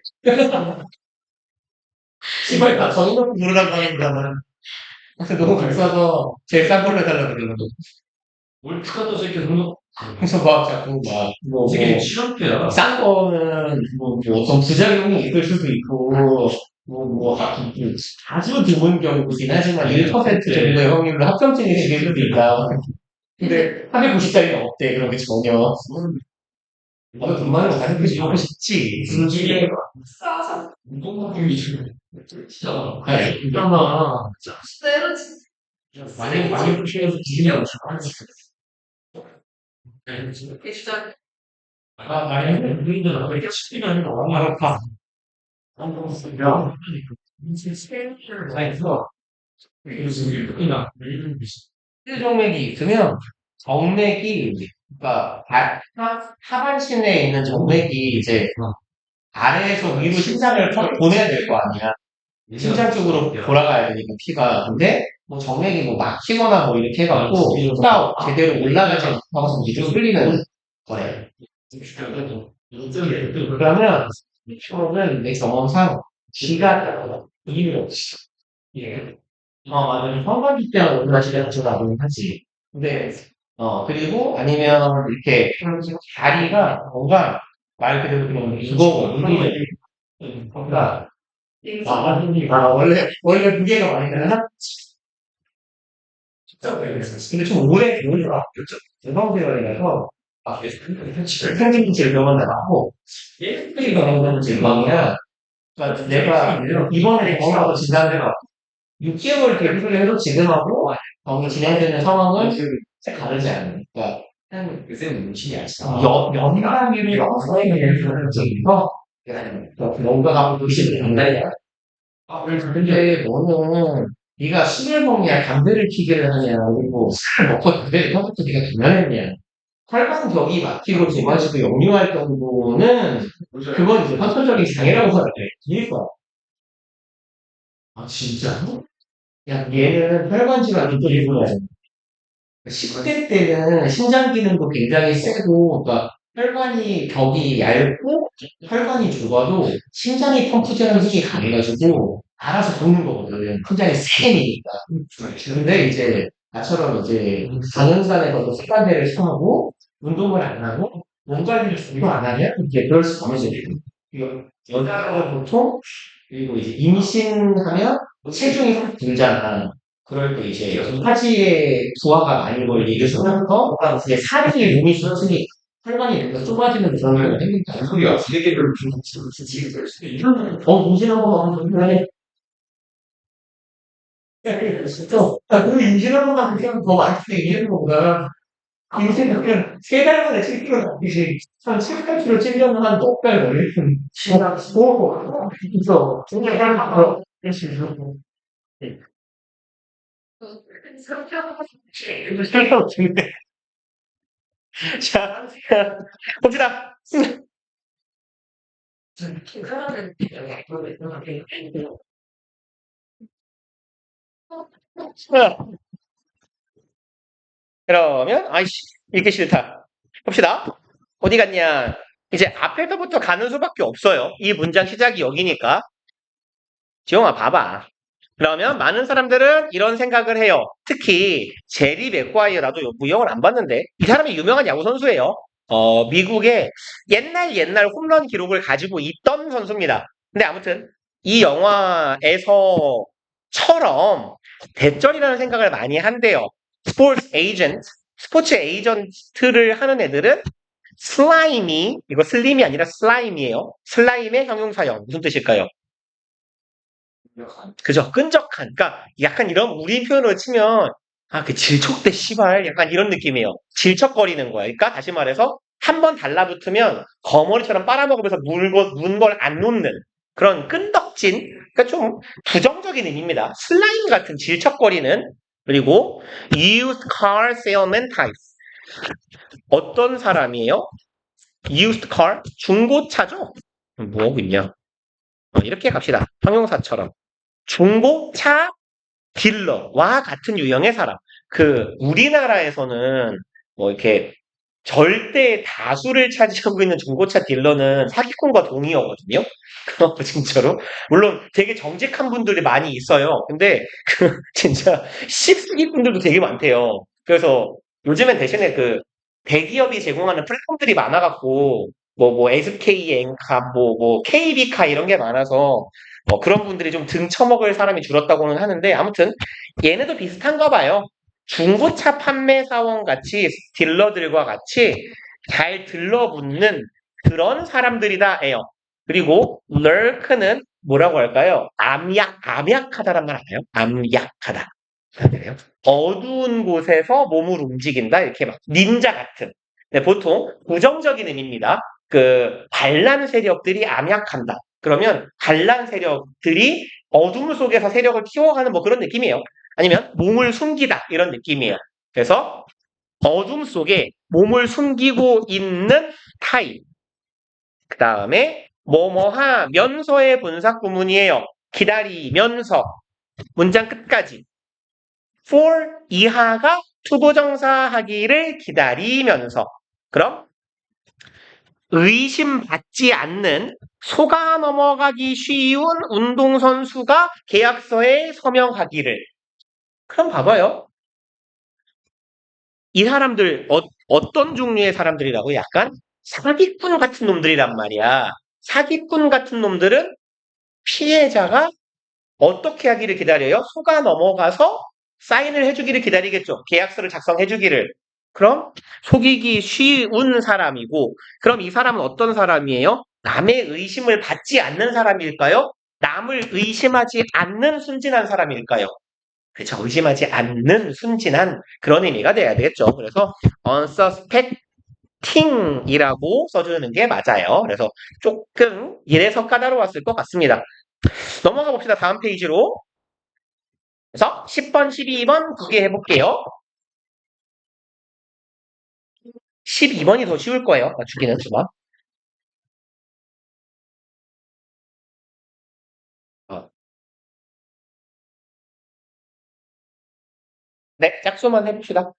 씨발 나 전용 부르라고 하는 거잖아. 근데 너무 비싸서 제일 싼 걸로 해달라고 그러는 거. 뭘 특가도 이렇게 넣는 그래서 막 자꾸 이게 실험비야. 싼 거는 어떤 부작용이 있을 수도 있고 아주 드문 경우긴 하지만 1% 정도의 확률로 합병증이 생길 수도 있다. 근데 490짜리는 없대 그런 게 전혀. 나도 돈 많은 거 가는 거지 하고 싶지. 이게 싸서. 운동만큼이 진짜 아니, 있잖아. 내로 진짜. 많이 부시해서 기준이라고 진짜. 많이 우리는 이렇게 치면 너무 아파. 야, 그래서 그냥 정맥이 있으면 정맥이 그러니까 하반신에 있는 정맥이 이제 아래에서 위로 심장을 보내야 될 거 아니야. 심장 쪽으로 돌아가야 되니까 피가. 근데 뭐 정맥이 뭐 막히거나 뭐 이렇게 해갖고 피가 제대로 올라가지 않아서 위로 흘리는 거래. 그러면 이거는 내 경험상 기가 이유가 없어. 예. 맞아요. 성관계 때는 올라가시려고 저도 알고 하지. 근데 그리고 아니면 이렇게 다리가 뭔가 말 그대로 그냥 무거워. 뭔가 원래 무게가 많이 되나? 근데 좀 오래 보여요. 대방대원이라서 생긴 제일 병원 나가고 예쁘게 병원 질병이라 그러니까 내가 이번에 병원하고 진단을 6개월 대기를 해도 지금하고 병이 진행되는 상황은 다르지 않아요. 그러니까 요새는 문신이 아시죠? 연간율이 영상에 적어서 뭔가가 의식이 된다냐. 근데 너는 네가 술을 먹냐, 담배를 피기를 하냐, 그리고 술을 먹고 담배를 펴부터 네가 기만했냐. 혈관벽이 막히고 제마시고 역류할 정도는 그건 이제 선천적인 장애라고 생각해. 이길 거야. 아, 진짜? 야, 얘는 혈관 질환이 또 일부러 10대 때는 신장 기능도 굉장히 세고, 그러니까 혈관이 벽이 얇고 혈관이 좁아도 심장이 펌프되는 힘이 강해가지고 알아서 붓는 거거든. 심장이 세니까. 근데 이제 나처럼 이제 단연산에서도 습관대를 시험하고 운동을 안 하고 몸 관리를 전혀 안 하면 이제 그럴 수 있어요. 여자가 보통 그리고 이제 임신하면 체중이 확 들잖아. 그럴 때 이제 하지에 부하가 많이 걸리면서 이제 살이 몸이 쓰니 혈관이 뭔가 좁아지는 그런 경우가 생긴다. 소리야. 세계를 지금 임신한 거 하면 그럼 임신한 거만 그냥 더 많이 수도 있는 거보다 임신 그냥 3달 만에 7kg 남기지 한 7, 8kg 찔려면 한 6달 걸리는 시간 그래서 중요한 거 할수 있어. 자, 봅시다. 그러면, 아이씨, 읽기 싫다. 봅시다. 어디 갔냐. 이제 앞에서부터 가는 수밖에 없어요. 이 문장 시작이 여기니까. 지영아, 봐봐. 그러면 많은 사람들은 이런 생각을 해요. 특히 제리 맥과이어라도 무용을 안 봤는데 이 사람이 유명한 야구 선수예요. 미국의 옛날 홈런 기록을 가지고 있던 선수입니다. 근데 아무튼 이 영화에서처럼 대전이라는 생각을 많이 한대요. 스포츠 에이전트를 하는 애들은 슬라임이, 이거 슬림이 아니라 슬라임이에요. 슬라임의 형용사형. 무슨 뜻일까요? 그죠? 끈적한. 그러니까 약간 이런 우리 표현으로 치면 그 질척대 씨발 약간 이런 느낌이에요. 질척거리는 거야. 그러니까 다시 말해서 한 번 달라붙으면 거머리처럼 빨아먹으면서 문 걸 안 놓는 그런 끈덕진, 그러니까 좀 부정적인 의미입니다. 슬라임 같은 질척거리는. 그리고 used car salesman type. 어떤 사람이에요? used car? 중고차죠? 뭐 하고 있냐? 이렇게 갑시다. 형용사처럼. 중고차 딜러와 같은 유형의 사람. 우리나라에서는 뭐 이렇게 절대 다수를 차지하고 있는 중고차 딜러는 사기꾼과 동의어거든요. 진짜로. 물론 되게 정직한 분들이 많이 있어요. 근데 진짜 씹수기꾼들도 되게 많대요. 그래서 요즘엔 대신에 대기업이 제공하는 플랫폼들이 많아갖고 뭐 SK 엔카, 뭐 KB카 이런 게 많아서 그런 분들이 좀 등 처먹을 사람이 줄었다고는 하는데 아무튼 얘네도 비슷한가 봐요. 중고차 판매사원 같이 딜러들과 같이 잘 들러붙는 그런 사람들이다예요. 그리고 lurk는 뭐라고 할까요? 암약하다란 말 알아요? 암약하다. 그래요? 어두운 곳에서 몸을 움직인다 이렇게 막 닌자 같은. 네, 보통 부정적인 의미입니다. 반란 세력들이 암약한다. 그러면 반란 세력들이 어둠 속에서 세력을 키워가는 뭐 그런 느낌이에요. 아니면 몸을 숨기다 이런 느낌이에요. 그래서 어둠 속에 몸을 숨기고 있는 타입. 그 다음에 뭐뭐하면서의 분사 구문이에요. 기다리면서 문장 끝까지 for 이하가 투부정사하기를 기다리면서 그럼 의심받지 않는 속아 넘어가기 쉬운 운동선수가 계약서에 서명하기를. 그럼 봐봐요. 이 사람들 어떤 종류의 사람들이라고? 약간 사기꾼 같은 놈들이란 말이야. 사기꾼 같은 놈들은 피해자가 어떻게 하기를 기다려요? 속아 넘어가서 사인을 해주기를 기다리겠죠. 계약서를 작성해주기를. 그럼 속이기 쉬운 사람이고, 그럼 이 사람은 어떤 사람이에요? 남의 의심을 받지 않는 사람일까요? 남을 의심하지 않는 순진한 사람일까요? 그렇죠. 의심하지 않는 순진한 그런 의미가 돼야 되겠죠. 그래서 unsuspecting이라고 써주는 게 맞아요. 그래서 조금 이래서 까다로웠을 것 같습니다. 넘어가 봅시다. 다음 페이지로. 그래서 10번, 12번 두 개 해볼게요. 12번이 더 쉬울 거예요. 맞추기는 주만. 네, 짝수만 해봅시다.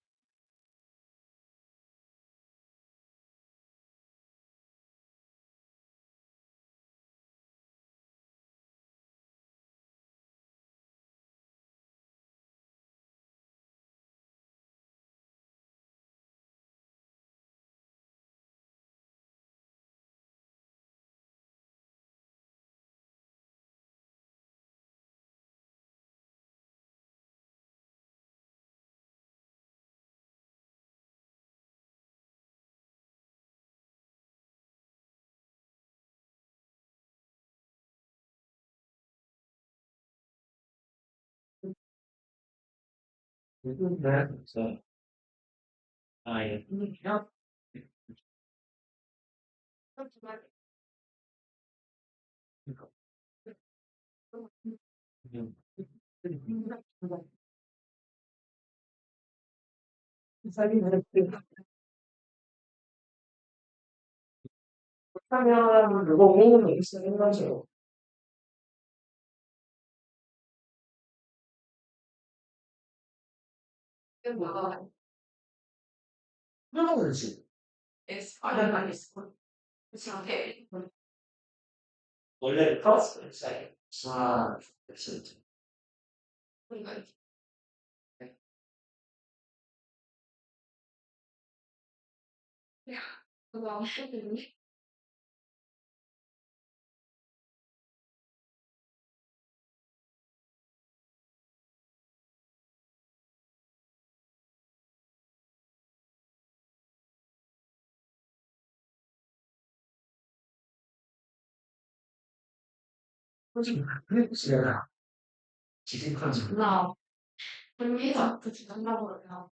하면 그거 있으는 거죠. 그러지. 아니, 원래 플러스 있어요. 진짜. 그거 안 했는데. 솔직히 그래야 지식하지. 나 분리해서 그 지난다고 그냥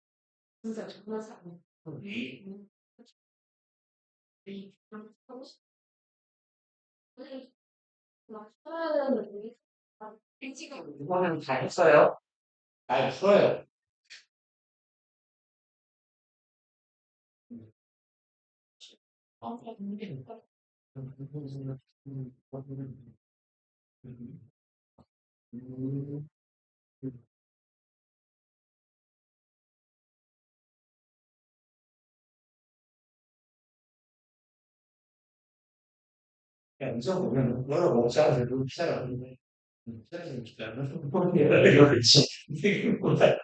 진짜 정말 잘해. 우리 하고 싶어. 나 써야 되는데 일찍은 이번엔 다 했어요. 잘 풀어요. 연습 보면 너가 먹자 해도 시작하는데 시작하는 게 아니라 그렇지. 생각보다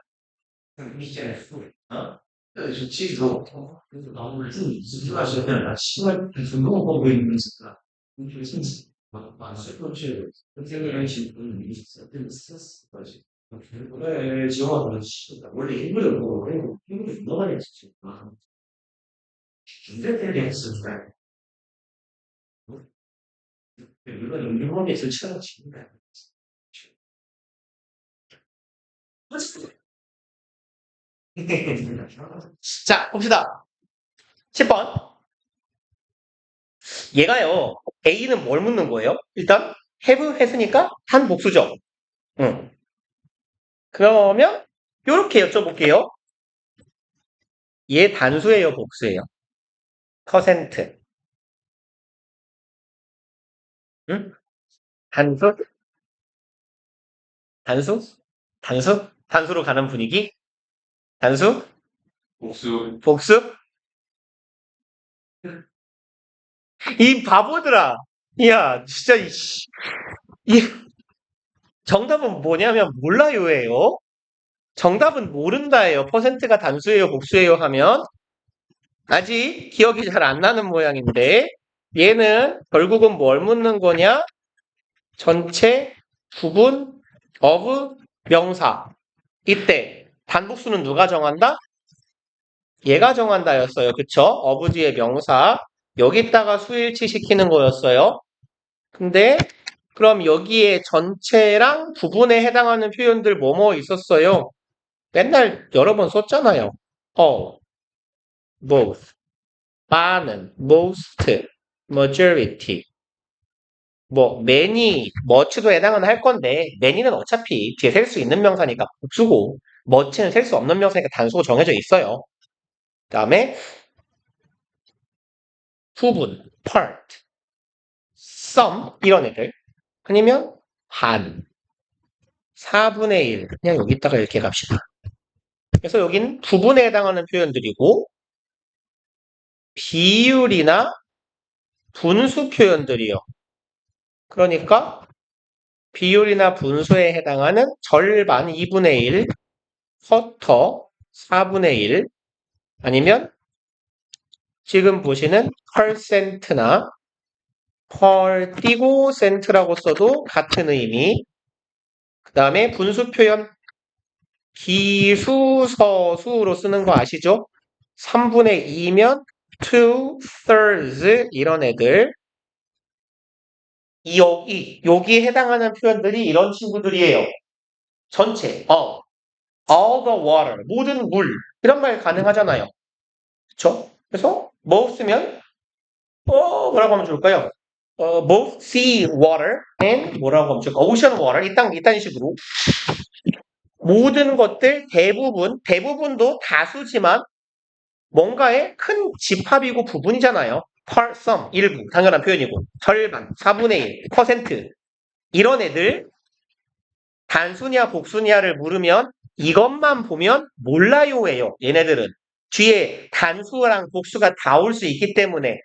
미션을 어? 좋지, 너. 그래서 나오늘 좀 하셔야 되나? 시간 너무 보고 있는 거니까. 이게 진짜 많았을 것이 생각을 하시는 분이 있었어요. 스트레스까지. 그래, 지원하는 시기다. 원래 힘들어 보고, 그리고 힘들어 너가 했지. 문제 했으니까. 이건 일본에서 처음 치는다. 자, 봅시다. 10번. 얘가요, A는 뭘 묻는 거예요? 일단, have 했으니까 한 복수죠. 응. 그러면, 요렇게 여쭤볼게요. 얘 단수예요, 복수예요? 퍼센트. 응? 단수? 단수? 단수? 단수로 가는 분위기? 단수? 복수. 복수? 이 바보들아. 야, 진짜, 이 정답은 뭐냐면 몰라요예요. 정답은 모른다예요. 퍼센트가 단수예요, 복수예요 하면. 아직 기억이 잘 안 나는 모양인데, 얘는 결국은 뭘 묻는 거냐? 전체, 부분, of, 명사. 이때 단복수는 누가 정한다? 얘가 정한다였어요. 그쵸? of 뒤에 명사. 여기다가 수일치 시키는 거였어요. 근데 그럼 여기에 전체랑 부분에 해당하는 표현들 뭐뭐 있었어요? 맨날 여러 번 썼잖아요. both, 많은, most, majority, many, much도 해당은 할 건데 many는 어차피 뒤에 셀 수 있는 명사니까 복수고 much는 셀 수 없는 명사니까 단수가 정해져 있어요. 그 다음에 부분, part, some 이런 애들 아니면 반, 4분의 1 그냥 여기다가 이렇게 갑시다. 그래서 여긴 부분에 해당하는 표현들이고 비율이나 분수 표현들이요. 그러니까 비율이나 분수에 해당하는 절반 2분의 1, 쿼터 4분의 1 아니면 지금 보시는 퍼센트나 펄 띄고 센트라고 써도 같은 의미. 그 다음에 분수 표현 기수서수로 쓰는 거 아시죠? 3분의 2면 2thirds 이런 애들 여기 해당하는 표현들이 이런 친구들이에요. 전체 all the water 모든 물 이런 말 가능하잖아요. 그쵸? 그래서 뭐 쓰면 뭐라고 하면 좋을까요? both sea water and 뭐라고 하면 좋을까? ocean water 이딴 식으로 모든 것들 대부분도 다수지만 뭔가의 큰 집합이고 부분이잖아요. part, some, 일부 당연한 표현이고 절반, 4분의 1, 퍼센트 이런 애들 단수냐 복수냐를 물으면 이것만 보면 몰라요예요. 얘네들은 뒤에 단수랑 복수가 다 올 수 있기 때문에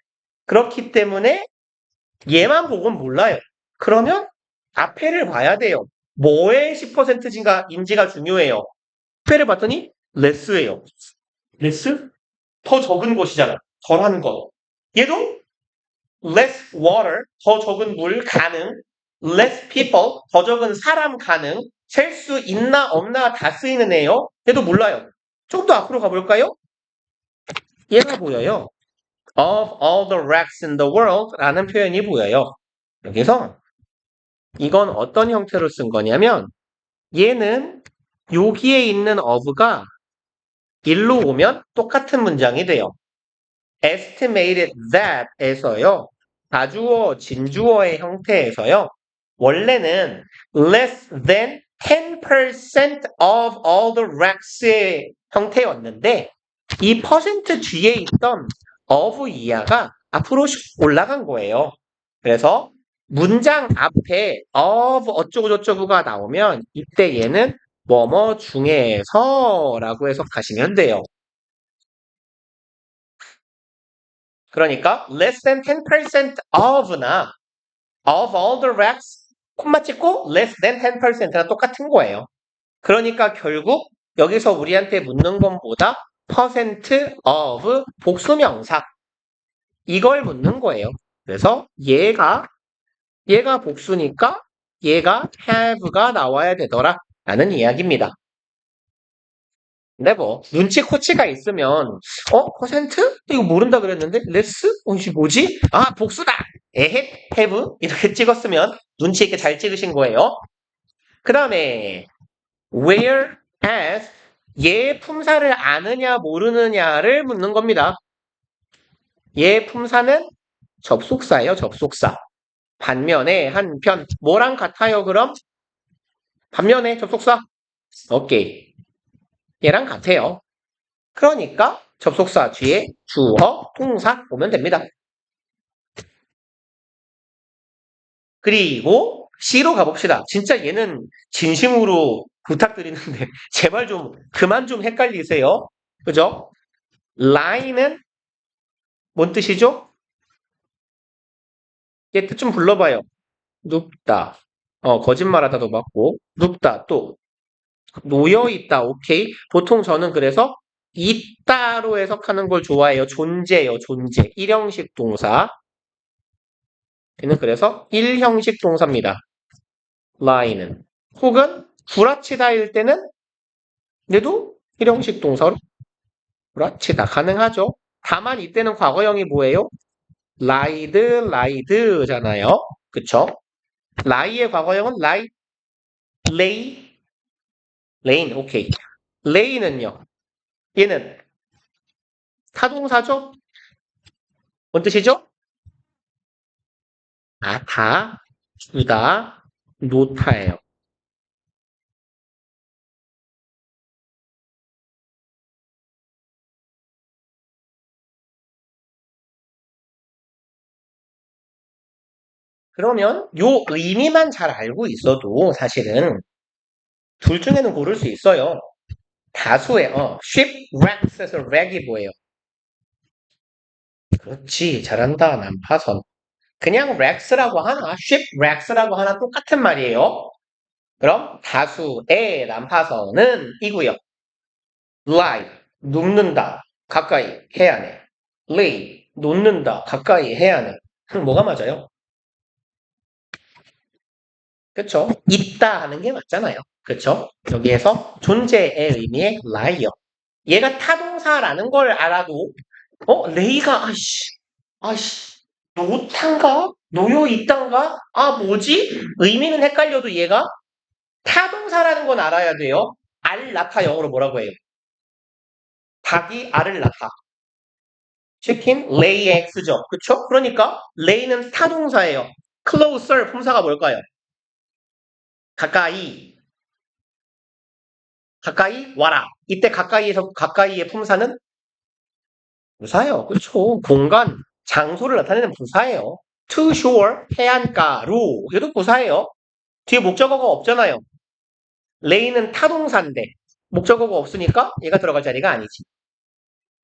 그렇기 때문에 얘만 보고는 몰라요. 그러면 앞에를 봐야 돼요. 뭐의 10%인지가 중요해요. 앞에를 봤더니 less예요. less? 더 적은 것이잖아. 덜한 것. 얘도 less water, 더 적은 물 가능, less people, 더 적은 사람 가능, 셀 수 있나 없나 다 쓰이는 애요. 얘도 몰라요. 좀 더 앞으로 가볼까요? 얘가 보여요. Of all the wrecks in the world 라는 표현이 보여요. 여기서 이건 어떤 형태로 쓴 거냐면 얘는 여기에 있는 of가 일로 오면 똑같은 문장이 돼요. estimated that에서요. 다주어, 진주어의 형태에서요. 원래는 less than 10% of all the wrecks의 형태였는데 이 퍼센트 뒤에 있던 of 이하가 앞으로 올라간 거예요. 그래서 문장 앞에 of 어쩌고저쩌고가 나오면 이때 얘는 뭐뭐 중에서 라고 해석하시면 돼요. 그러니까 less than 10% of나 of all the wrecks 콤마 찍고 less than 10%랑 똑같은 거예요. 그러니까 결국 여기서 우리한테 묻는 것보다 percent of 복수명사 이걸 묻는 거예요. 그래서 얘가 복수니까 얘가 have가 나와야 되더라 라는 이야기입니다. 근데 뭐 눈치 코치가 있으면 퍼센트? 이거 모른다 그랬는데 레스? 이게 뭐지? 아 복수다! 에헷 have 이렇게 찍었으면 눈치 있게 잘 찍으신 거예요. 그 다음에 whereas 얘 품사를 아느냐 모르느냐를 묻는 겁니다. 얘 품사는 접속사예요. 접속사. 반면에 한편 뭐랑 같아요 그럼? 반면에 접속사? 오케이. 얘랑 같아요. 그러니까 접속사 뒤에 주어, 동사 오면 됩니다. 그리고 C로 가봅시다. 진짜 얘는 진심으로 부탁드리는데 제발 좀 그만 좀 헷갈리세요. 그죠? lie는 뭔 뜻이죠? 얘 뜻 좀 불러봐요. 눕다. 거짓말하다도 맞고 눕다 또 놓여있다. 오케이. 보통 저는 그래서 있다로 해석하는 걸 좋아해요. 존재요. 존재. 일형식 동사. 얘는 그래서 일형식 동사입니다. lie는. 혹은 구라치다일 때는 얘도 일형식 동사로 구라치다 가능하죠. 다만 이때는 과거형이 뭐예요? lied, lied잖아요. 그쵸? lie의 과거형은 lie, lay, lain. 오케이. lay는요. 얘는 타동사죠? 뭔 뜻이죠? 다, 주다, 놓다예요. 그러면 요 의미만 잘 알고 있어도 사실은 둘 중에는 고를 수 있어요. 다수의 shipwrecks에서 wreck이 뭐예요? 그렇지, 잘한다, 난파선. 그냥 wrecks라고 하나, shipwrecks라고 하나 똑같은 말이에요. 그럼 다수의 난파선은 이고요. lie, 눕는다, 가까이 해야 해. lay, 놓는다, 가까이 해야 해. 그럼 뭐가 맞아요? 그쵸? 있다 하는 게 맞잖아요. 그쵸? 여기에서 존재의 의미의 lie요. 얘가 타동사라는 걸 알아도 레이가 아이씨 놓탄가? 놓여 있단가? 아 뭐지? 의미는 헷갈려도 얘가 타동사라는 건 알아야 돼요. 알 낳다 영어로 뭐라고 해요? 닭이 알을 낳다. 치킨 lay eggs죠. 그쵸? 그러니까 lay는 타동사예요. closer 품사가 뭘까요? 가까이 와라. 이때 가까이에서 가까이의 품사는 부사예요. 그쵸? 공간, 장소를 나타내는 부사예요. to shore, 해안가로. 얘도 부사예요. 뒤에 목적어가 없잖아요. lay는 타동사인데 목적어가 없으니까 얘가 들어갈 자리가 아니지.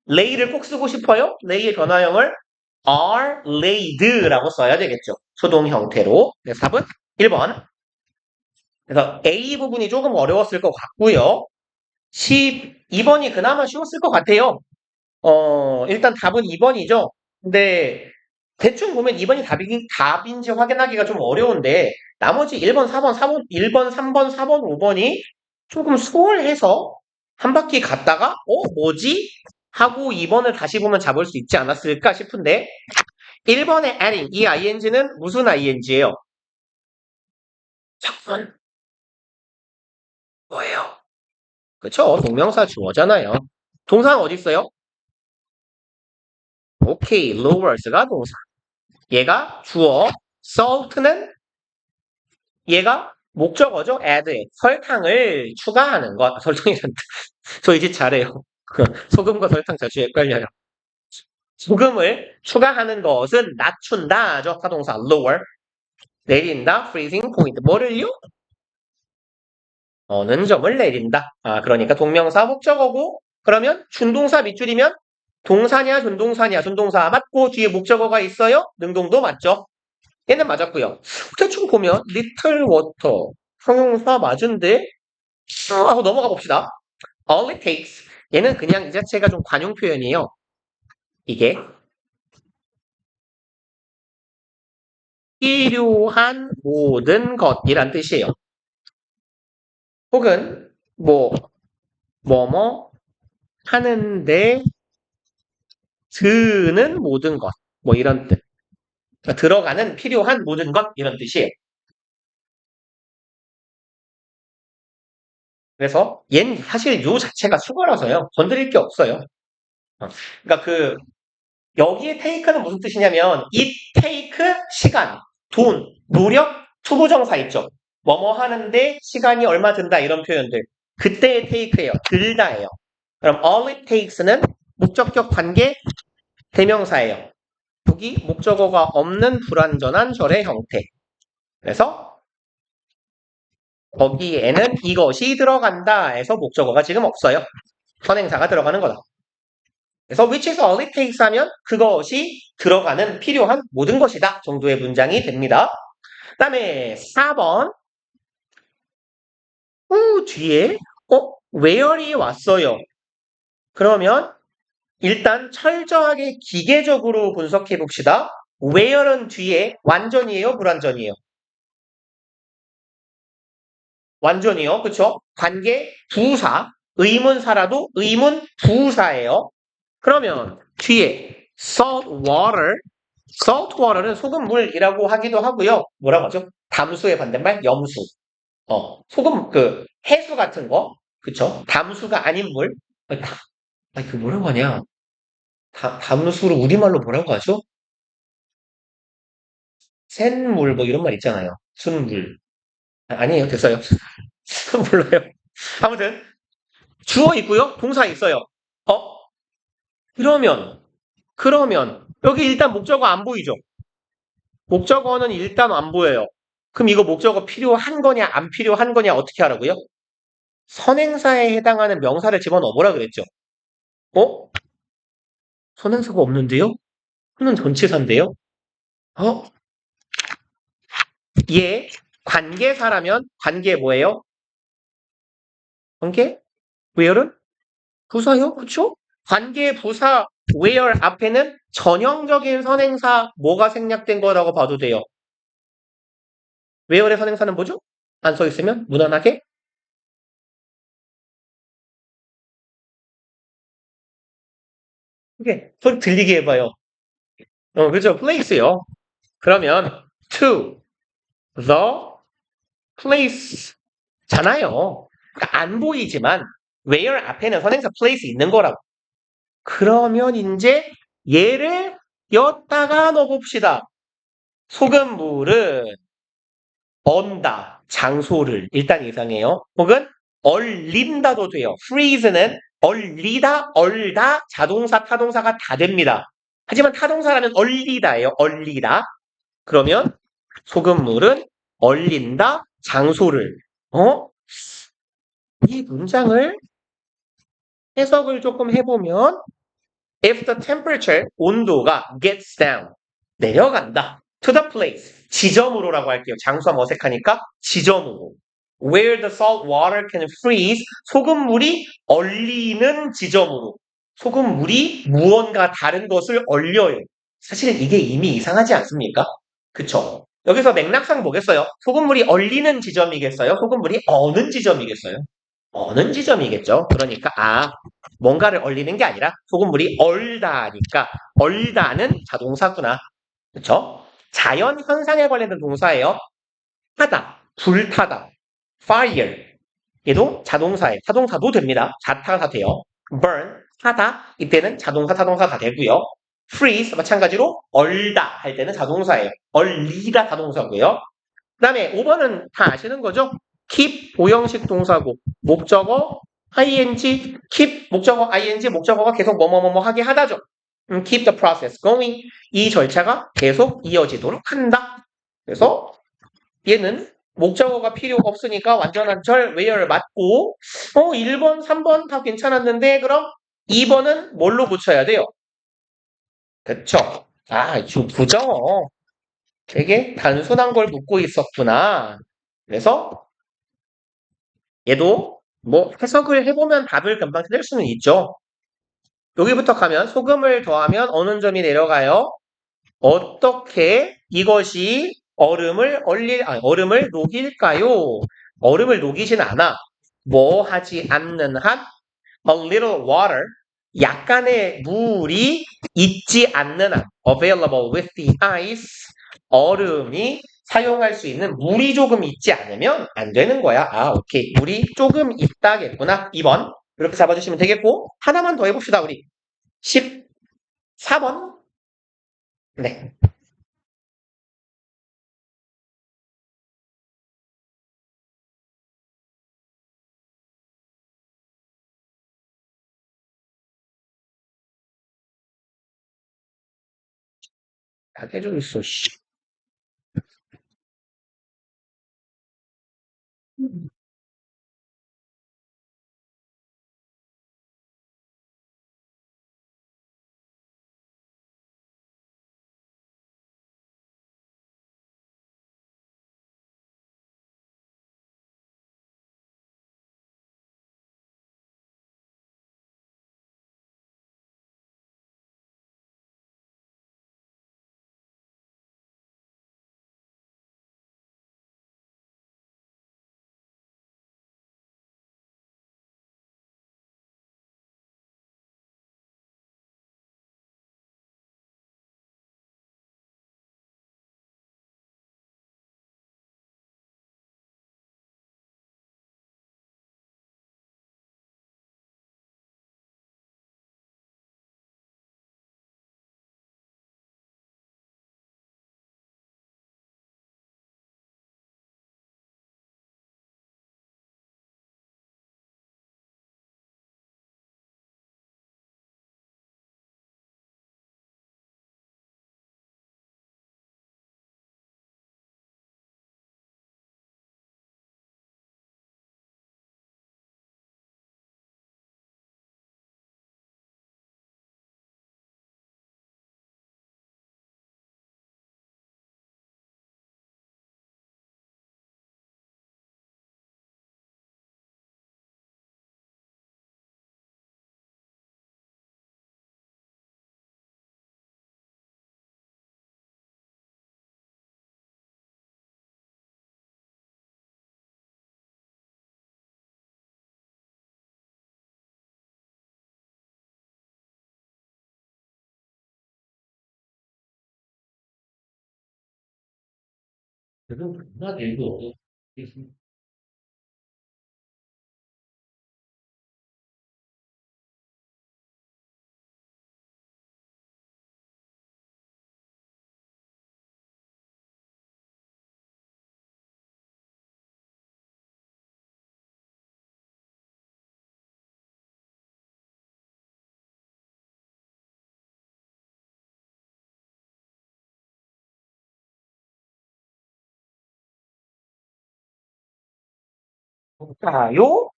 lay를 꼭 쓰고 싶어요? lay의 변화형을 are laid라고 써야 되겠죠. 수동 형태로. 그래서 답은 1번. 그래서 A 부분이 조금 어려웠을 것 같고요. 12번이 그나마 쉬웠을 것 같아요. 일단 답은 2번이죠. 근데 대충 보면 2번이 답인지 확인하기가 좀 어려운데 나머지 1번, 4번, 4번, 1번, 3번, 4번, 5번이 조금 수월해서 한 바퀴 갔다가 뭐지? 하고 2번을 다시 보면 잡을 수 있지 않았을까 싶은데 1번의 adding, 이 ing는 무슨 ing예요? 잠깐 뭐예요? 그쵸? 동명사 주어잖아요. 동사는 어디 있어요? 오케이, lowers가 동사. 얘가 주어, salt는 얘가 목적어죠. add, 설탕을 추가하는 것. 설탕이란다. 저 이제 잘해요. 소금과 설탕 자주 헷갈려요. 소금을 추가하는 것은 낮춘다죠. 타동사 lower. 내린다, freezing point. 뭐를요? 어는 점을 내린다. 그러니까 동명사 목적어고 그러면 준동사 밑줄이면 동사냐 준동사냐 준동사 맞고 뒤에 목적어가 있어요. 능동도 맞죠. 얘는 맞았고요. 대충 보면 little water 형용사 맞은데 하고 넘어가 봅시다. all it takes 얘는 그냥 이 자체가 좀 관용 표현이에요. 이게 필요한 모든 것이란 뜻이에요. 혹은 뭐뭐 하는데 드는 모든 것 이런 뜻. 그러니까 들어가는 필요한 모든 것 이런 뜻이에요. 그래서 얘는 사실 요 자체가 수거라서요. 건드릴 게 없어요. 그러니까 여기에 take는 무슨 뜻이냐면 it take 시간, 돈, 노력, 투부정사 있죠. 뭐뭐 하는데 시간이 얼마 든다 이런 표현들. 그때의 take예요. 들다예요. 그럼 all it takes는 목적격 관계 대명사예요. 여기 목적어가 없는 불완전한 절의 형태. 그래서 거기에는 이것이 들어간다 해서 목적어가 지금 없어요. 선행사가 들어가는 거다. 그래서 which에서 all it takes 하면 그것이 들어가는 필요한 모든 것이다 정도의 문장이 됩니다. 그 다음에 4번 뒤에 where이 왔어요. 그러면 일단 철저하게 기계적으로 분석해 봅시다. where은 뒤에 완전이에요? 불완전이에요? 완전이요. 그쵸? 관계 부사, 의문사라도 의문 부사예요. 그러면 뒤에 salt water, salt water는 소금물이라고 하기도 하고요. 뭐라고 하죠? 담수의 반대말 염수. 소금 해수 같은 거. 그쵸? 담수가 아닌 물. 뭐라고 하냐? 담수를 우리말로 뭐라고 하죠? 샘물 이런 말 있잖아요. 순물. 아니에요. 됐어요. 몰라요. 아무튼 주어 있고요. 동사 있어요. 그러면 여기 일단 목적어 안 보이죠? 목적어는 일단 안 보여요. 그럼 이거 목적어 필요한 거냐 안 필요한 거냐 어떻게 하라고요? 선행사에 해당하는 명사를 집어넣어 보라 그랬죠. 선행사가 없는데요? 그는 전치사인데요? 얘 관계사라면 관계 뭐예요? 관계? where은? 부사요? 그쵸? 관계 부사 where 앞에는 전형적인 선행사 뭐가 생략된 거라고 봐도 돼요. where의 선행사는 뭐죠? 안 써 있으면 무난하게 이게 소리 들리게 해봐요. 그죠? place요. 그러면 to the place 잖아요. 그러니까 안 보이지만 where 앞에는 선행사 place 있는 거라고. 그러면 이제 얘를 엿다가 넣어봅시다. 소금물은 언다, 장소를 일단 이상해요. 혹은 얼린다도 돼요. freeze는 얼리다, 얼다, 자동사, 타동사가 다 됩니다. 하지만 타동사라면 얼리다예요. 얼리다. 그러면 소금물은 얼린다, 장소를. 이 문장을 해석을 조금 해보면 if the temperature, 온도가 gets down, 내려간다. to the place, 지점으로라고 할게요. 장수하면 어색하니까 지점으로. where the salt water can freeze, 소금물이 얼리는 지점으로. 소금물이 무언가 다른 것을 얼려요. 사실은 이게 이미 이상하지 않습니까? 그쵸? 여기서 맥락상 뭐겠어요? 소금물이 얼리는 지점이겠어요? 소금물이 어는 지점이겠어요? 어는 지점이겠죠. 그러니까 뭔가를 얼리는 게 아니라 소금물이 얼다니까 얼다는 자동사구나. 그쵸? 자연 현상에 관련된 동사예요. 타다, 불타다, fire. 얘도 자동사예요. 타동사도 됩니다. 자타가 다 돼요. burn, 타다. 이때는 자동사, 타동사 다 되고요. freeze, 마찬가지로 얼다 할 때는 자동사예요. 얼리다 타동사고요. 그 다음에 5번은 다 아시는 거죠? keep, 오형식 동사고, 목적어, ing, keep, 목적어, ing, 목적어가 계속 뭐뭐뭐뭐 하게 하다죠. keep the process going. 이 절차가 계속 이어지도록 한다. 그래서 얘는 목적어가 필요 없으니까 완전한 절, where 맞고 1번, 3번 다 괜찮았는데 그럼 2번은 뭘로 붙여야 돼요? 그쵸? 지금 부정어. 되게 단순한 걸 묻고 있었구나. 그래서 얘도 뭐 해석을 해보면 답을 금방 찾을 수는 있죠. 여기부터 가면 소금을 더하면 어느 점이 내려가요? 어떻게 이것이 얼음을 녹일까요? 얼음을 녹이진 않아. 뭐 하지 않는 한 a little water 약간의 물이 있지 않는 한 available with the ice 얼음이 사용할 수 있는 물이 조금 있지 않으면 안 되는 거야. 오케이. 물이 조금 있다겠구나. 2번. 이렇게 잡아주시면 되겠고 하나만 더 해봅시다. 우리 14번. 네. 다 해주고 있어. 씨. 그래도 누가 돼도 볼까요?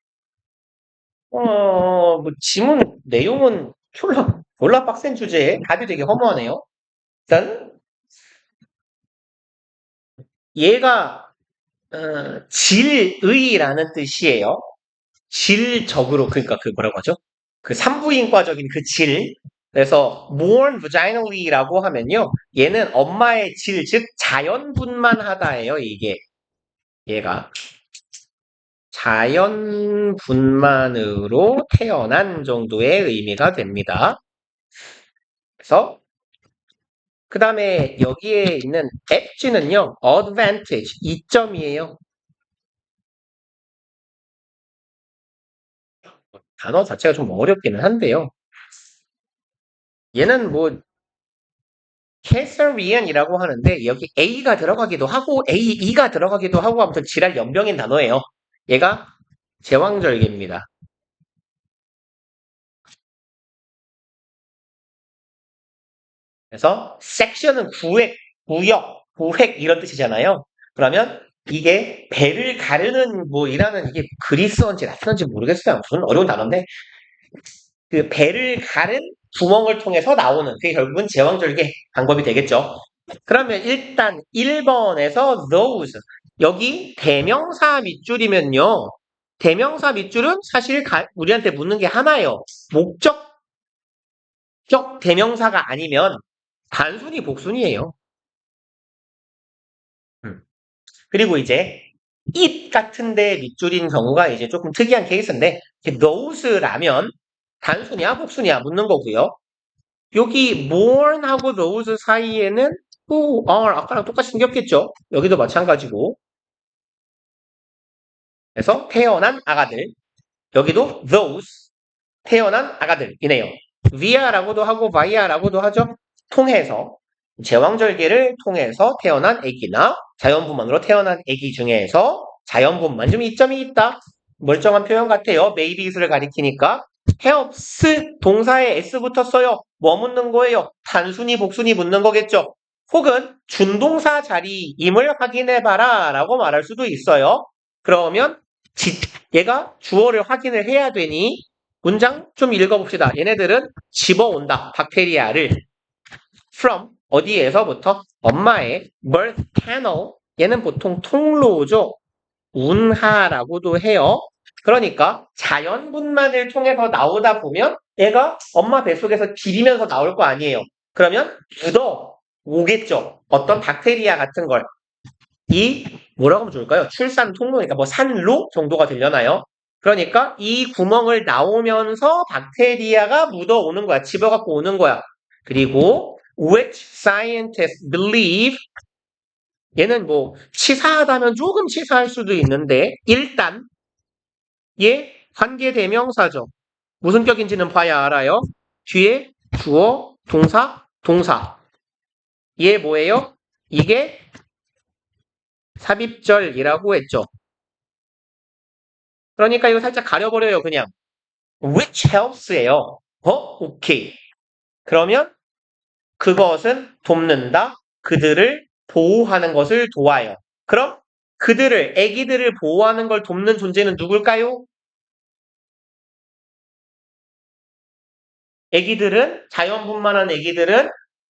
뭐 지문 내용은 졸라 빡센 주제에 답이 되게 허무하네요. 일단 얘가 질의라는 뜻이에요. 질적으로 그러니까 그 뭐라고 하죠? 그 산부인과적인 그 질. 그래서 born vaginally라고 하면요. 얘는 엄마의 질, 즉 자연분만하다예요. 이게 얘가 자연분만으로 태어난 정도의 의미가 됩니다. 그래서 그 다음에 여기에 있는 edge는요. advantage, 이점이에요. 단어 자체가 좀 어렵기는 한데요. 얘는 뭐 캐서리안이라고 하는데 여기 A가 들어가기도 하고 AE가 들어가기도 하고 아무튼 지랄 연병인 단어예요. 얘가 제왕절개입니다. 그래서 섹션은 구획, 구역, 구획 이런 뜻이잖아요. 그러면 이게 배를 가르는 뭐 이라는 이게 그리스어인지 라틴어인지 모르겠어요. 무슨 어려운 단어인데 그 배를 가른 구멍을 통해서 나오는 그게 결국은 제왕절개 방법이 되겠죠. 그러면 일단 1번에서 those 여기 대명사 밑줄이면요. 대명사 밑줄은 사실 우리한테 묻는 게 하나예요. 목적격 대명사가 아니면 단순히 복순이에요. 그리고 이제 it 같은데 밑줄인 경우가 이제 조금 특이한 케이스인데 those라면 단순이야 복순이야 묻는 거고요. 여기 more하고 those 사이에는 who are 아까랑 똑같이 생겼겠죠. 여기도 마찬가지고. 그래서 태어난 아가들. 여기도 those 태어난 아가들이네요. via라고도 하고 via라고도 하죠. 통해서 제왕절개를 통해서 태어난 아기나 자연분만으로 태어난 아기 중에서 자연분만 좀 이점이 있다. 멀쩡한 표현 같아요. maybe를 가리키니까 helps 동사에 s 붙었어요. 뭐 묻는 거예요? 단순히 복순이 묻는 거겠죠. 혹은 준동사 자리임을 확인해봐라 라고 말할 수도 있어요. 그러면 얘가 주어를 확인을 해야 되니 문장 좀 읽어봅시다. 얘네들은 집어온다. 박테리아를 from 어디에서부터? 엄마의 birth canal 얘는 보통 통로죠. 운하라고도 해요. 그러니까 자연분만을 통해서 나오다 보면 얘가 엄마 뱃속에서 기리면서 나올 거 아니에요. 그러면 묻어 오겠죠. 어떤 박테리아 같은 걸. 이 뭐라고 하면 좋을까요? 출산 통로니까 뭐 산로 정도가 되려나요? 그러니까 이 구멍을 나오면서 박테리아가 묻어오는 거야. 집어갖고 오는 거야. 그리고 which scientists believe 얘는 뭐 치사하다면 조금 치사할 수도 있는데 일단 얘 관계대명사죠. 무슨 격인지는 봐야 알아요. 뒤에 주어, 동사, 동사. 얘 뭐예요? 이게 삽입절이라고 했죠. 그러니까 이거 살짝 가려버려요, 그냥. which helps예요. 오케이. 그러면 그것은 돕는다. 그들을 보호하는 것을 도와요. 그럼 그들을, 애기들을 보호하는 걸 돕는 존재는 누굴까요? 애기들은, 자연분만한 애기들은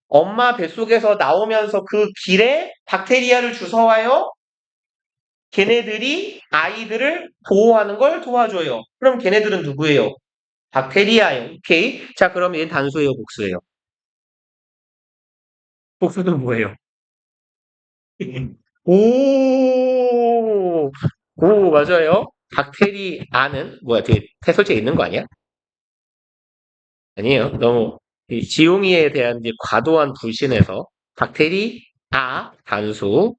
엄마 뱃속에서 나오면서 그 길에 박테리아를 주워와요. 걔네들이 아이들을 보호하는 걸 도와줘요. 그럼 걔네들은 누구예요? 박테리아예요. 오케이. 자, 그럼 얘는 단수예요, 복수예요? 복수는 뭐예요? 오, 오, 맞아요. 박테리아는 뭐야? 되게 해설지에 있는 거 아니야? 아니에요. 너무 이 지용이에 대한 이제 과도한 불신에서 박테리아 단수,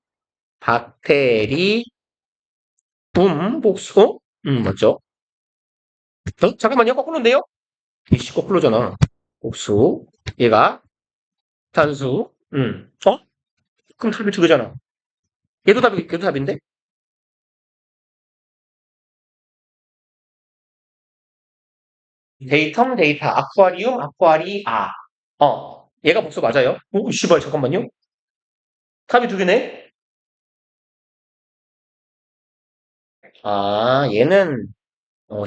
박테리 복수, 맞죠? 잠깐만요. 거꾸로인데요? 이씨 거꾸로잖아. 복수, 얘가 단수, 그럼 답이 두 개잖아. 얘도 답인데? 데이터, 아쿠아리움, 아쿠아리아. 얘가 복수 맞아요? 오, 씨발, 잠깐만요. 답이 두 개네? 아, 얘는,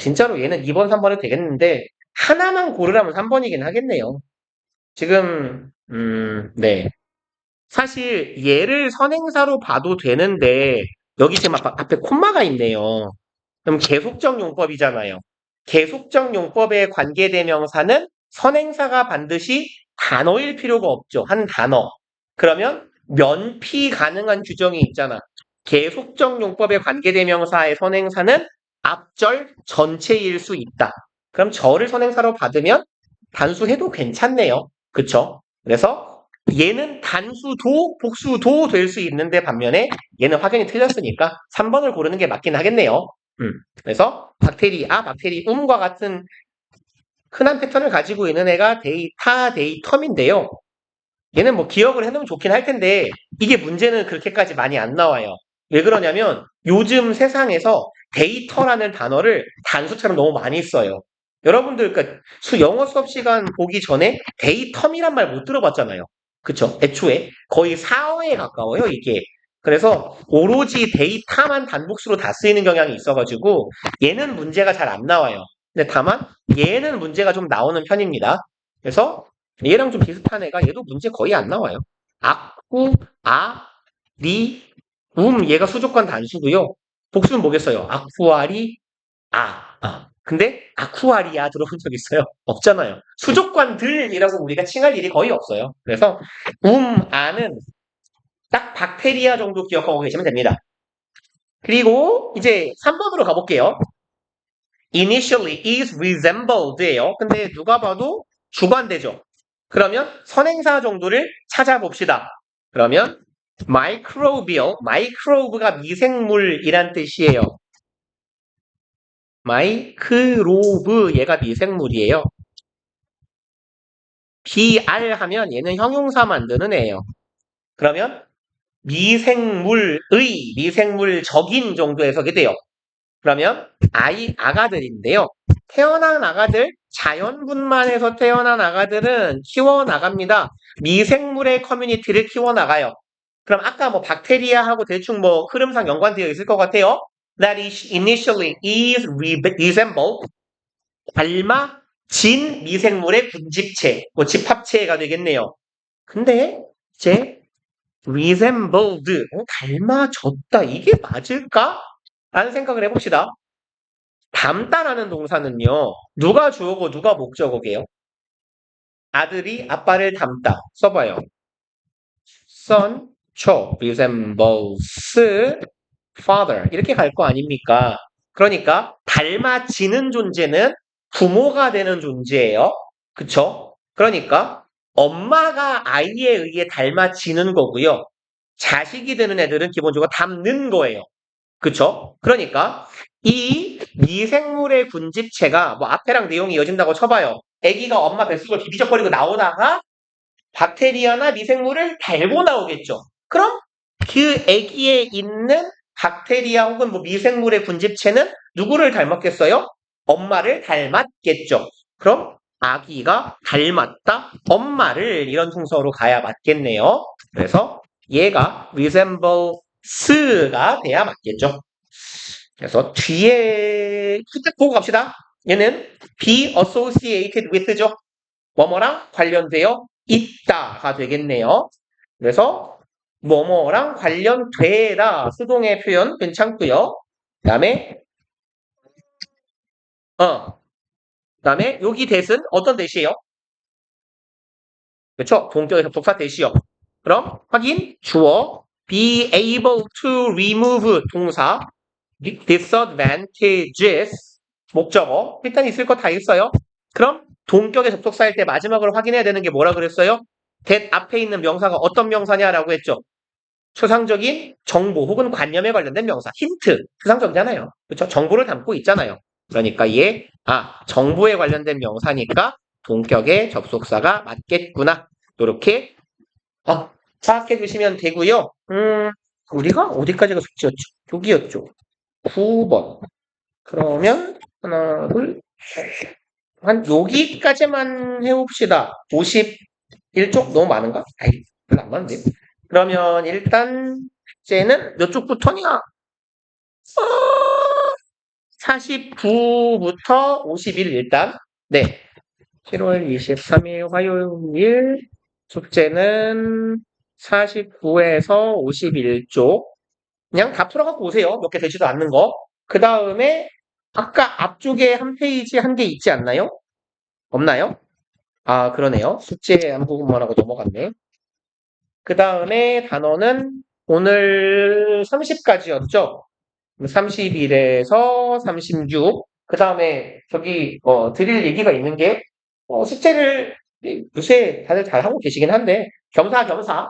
진짜로 얘는 2번, 3번이 되겠는데, 하나만 고르라면 3번이긴 하겠네요. 지금, 네. 사실 얘를 선행사로 봐도 되는데, 여기 지금 앞에 콤마가 있네요. 그럼 계속적 용법이잖아요. 계속적 용법의 관계대명사는 선행사가 반드시 단어일 필요가 없죠. 한 단어. 그러면 면피 가능한 규정이 있잖아. 계속적 용법의 관계대명사의 선행사는 앞절 전체일 수 있다. 그럼 절을 선행사로 받으면 단수해도 괜찮네요. 그쵸? 그래서 얘는 단수도 복수도 될 수 있는데 반면에 얘는 확연히 틀렸으니까 3번을 고르는 게 맞긴 하겠네요. 그래서 박테리움과 같은 흔한 패턴을 가지고 있는 애가 데이터민데요. 얘는 뭐 기억을 해놓으면 좋긴 할 텐데 이게 문제는 그렇게까지 많이 안 나와요. 왜 그러냐면 요즘 세상에서 데이터라는 단어를 단수처럼 너무 많이 써요. 여러분들 그러니까 영어 수업 시간 보기 전에 데이터미란 말 못 들어봤잖아요. 그쵸? 애초에 거의 4어에 가까워요 이게. 그래서 오로지 데이터만 단복수로 다 쓰이는 경향이 있어가지고 얘는 문제가 잘 안 나와요. 근데 다만 얘는 문제가 좀 나오는 편입니다. 그래서 얘랑 좀 비슷한 애가 얘도 문제 거의 안 나와요. 악구, 얘가 수족관 단수고요. 복수는 뭐겠어요? 아쿠아리, 근데 아쿠아리아 들어본 적 있어요? 없잖아요. 수족관들이라고 우리가 칭할 일이 거의 없어요. 그래서 아는 딱 박테리아 정도 기억하고 계시면 됩니다. 그리고 이제 3번으로 가볼게요. Initially is resembled예요. 근데 누가 봐도 주관되죠. 그러면 선행사 정도를 찾아봅시다. 그러면 microbe가 미생물이란 뜻이에요. 마이크로브 얘가 미생물이에요. BR 하면 얘는 형용사 만드는 애예요. 그러면 미생물적인 정도 해석이 돼요. 그러면 아가들인데요. 태어난 아가들, 자연분만해서 태어난 아가들은 키워나갑니다. 미생물의 커뮤니티를 키워나가요. 그럼 아까 뭐 박테리아하고 대충 뭐 흐름상 연관되어 있을 것 같아요. That is initially is resemble 닮아진 미생물의 군집체, 뭐 집합체가 되겠네요. 근데 이제 resembled 닮아졌다 이게 맞을까? 라는 생각을 해봅시다. 닮다라는 동사는요. 누가 주어고 누가 목적어게요? 아들이 아빠를 닮다. 써봐요. son, resembles father 이렇게 갈 거 아닙니까? 그러니까 닮아지는 존재는 부모가 되는 존재예요. 그쵸? 그러니까 엄마가 아이에 의해 닮아지는 거고요. 자식이 되는 애들은 기본적으로 닮는 거예요. 그쵸? 그러니까 이 미생물의 군집체가 뭐 앞에랑 내용이 이어진다고 쳐봐요. 아기가 엄마 뱃속을 비비적거리고 나오다가 박테리아나 미생물을 달고 나오겠죠. 그럼 그 아기에 있는 박테리아 혹은 뭐 미생물의 군집체는 누구를 닮았겠어요? 엄마를 닮았겠죠. 그럼 아기가 닮았다 엄마를 이런 순서로 가야 맞겠네요. 그래서 얘가 resembles가 돼야 맞겠죠. 그래서 뒤에 딱 보고 갑시다. 얘는 be associated with죠. 뭐뭐랑 관련되어 있다가 되겠네요. 그래서 뭐뭐랑 관련되다 수동의 표현 괜찮고요. 그다음에 여기 대신 어떤 대시예요? 그렇죠? 동격의 접속사 대시요. 그럼 확인 주어 be able to remove 동사 disadvantages 목적어 일단 있을 거 다 있어요. 그럼 동격의 접속사일 때 마지막으로 확인해야 되는 게 뭐라 그랬어요? that 앞에 있는 명사가 어떤 명사냐라고 했죠. 추상적인 정보 혹은 관념에 관련된 명사 힌트 추상적이잖아요. 그렇죠? 정보를 담고 있잖아요. 그러니까 정보에 관련된 명사니까 동격의 접속사가 맞겠구나. 이렇게 파악해 주시면 되고요. 우리가 어디까지가 숙제였죠? 여기였죠. 9번. 그러면 하나, 둘, 한 여기까지만 해봅시다. 51쪽 너무 많은가? 별로 안 많은데. 그러면 일단 숙제는 몇 쪽부터냐? 49부터 51 일단. 네. 7월 23일 화요일 숙제는 49에서 51쪽. 그냥 다 풀어갖고 오세요. 몇 개 되지도 않는 거. 그 다음에 아까 앞쪽에 한 페이지 한 개 있지 않나요? 없나요? 아, 그러네요. 숙제 한 부분만 하고 넘어갔네. 그 다음에 단어는 오늘 30까지였죠? 30일에서 36. 그 다음에 저기 드릴 얘기가 있는 게 숙제를 요새 다들 잘하고 계시긴 한데 겸사겸사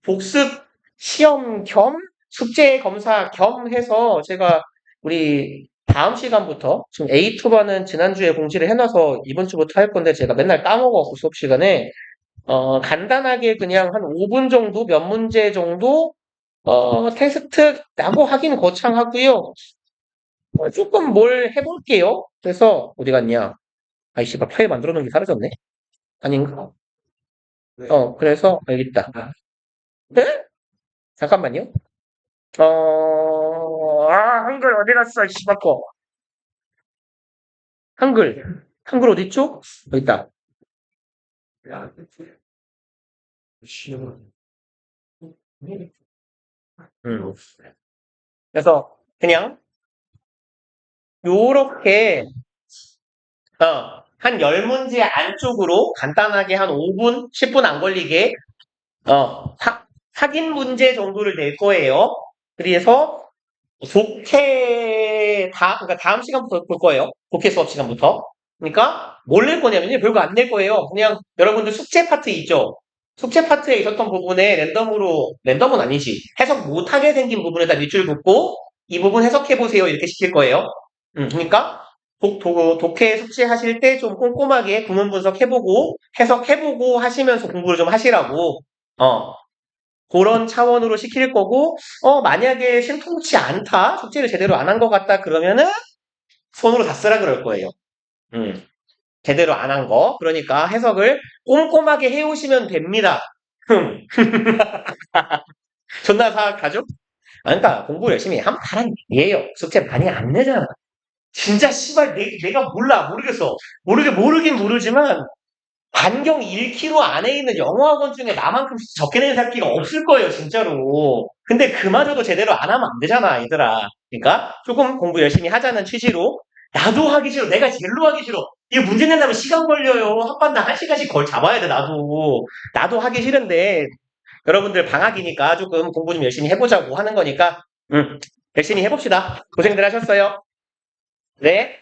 복습 시험 겸 숙제 검사 겸 해서 제가 우리 다음 시간부터 지금 A2반은 지난주에 공지를 해놔서 이번 주부터 할 건데 제가 맨날 까먹어서 수업 시간에 간단하게 그냥 한 5분 정도 몇 문제 정도 테스트 라고 하긴 거창하고요. 조금 뭘 해볼게요. 그래서 어디 갔냐? 아이씨, 막 파일 만들어 놓은 게 사라졌네. 아닌가? 그래서 여기 있다. 네? 잠깐만요. 한글 어디 갔어? 씨발 거. 한글 어디 있죠? 여기 있다. 음. 그래서 그냥 요렇게 한 10문제 안쪽으로 간단하게 한 5분, 10분 안 걸리게 확인 문제 정도를 낼 거예요. 그래서 그러니까 다음 시간부터 볼 거예요. 독해 수업 시간부터. 그러니까 뭘 낼 거냐면요. 별거 안 낼 거예요. 그냥 여러분들 숙제 파트 있죠. 숙제 파트에 있었던 부분에 랜덤은 아니지. 해석 못하게 생긴 부분에다 밑줄 긋고 이 부분 해석해 보세요. 이렇게 시킬 거예요. 그러니까 독해 숙제 하실 때 좀 꼼꼼하게 구문 분석해보고 해석해보고 하시면서 공부를 좀 하시라고 그런 차원으로 시킬 거고 만약에 신통치 않다 숙제를 제대로 안 한 것 같다 그러면은 손으로 다 쓰라 그럴 거예요. 제대로 안 한 거. 그러니까 해석을 꼼꼼하게 해오시면 됩니다. 존나 사악하죠? 그러니까 공부 열심히 하면 다란 얘기예요. 숙제 많이 안 내잖아. 진짜 씨발 내가 모르겠어. 모르긴 모르지만 반경 1km 안에 있는 영어학원 중에 나만큼 적게 내는 새끼가 없을 거예요, 진짜로. 근데 그마저도 제대로 안 하면 안 되잖아, 얘들아. 그러니까 조금 공부 열심히 하자는 취지로 나도 하기 싫어. 내가 제일로 하기 싫어. 이거 문제 낸다면 시간 걸려요. 한반당 1시간씩 걸 잡아야 돼, 나도. 나도 하기 싫은데 여러분들 방학이니까 조금 공부 좀 열심히 해보자고 하는 거니까 열심히 해봅시다. 고생들 하셨어요. 네.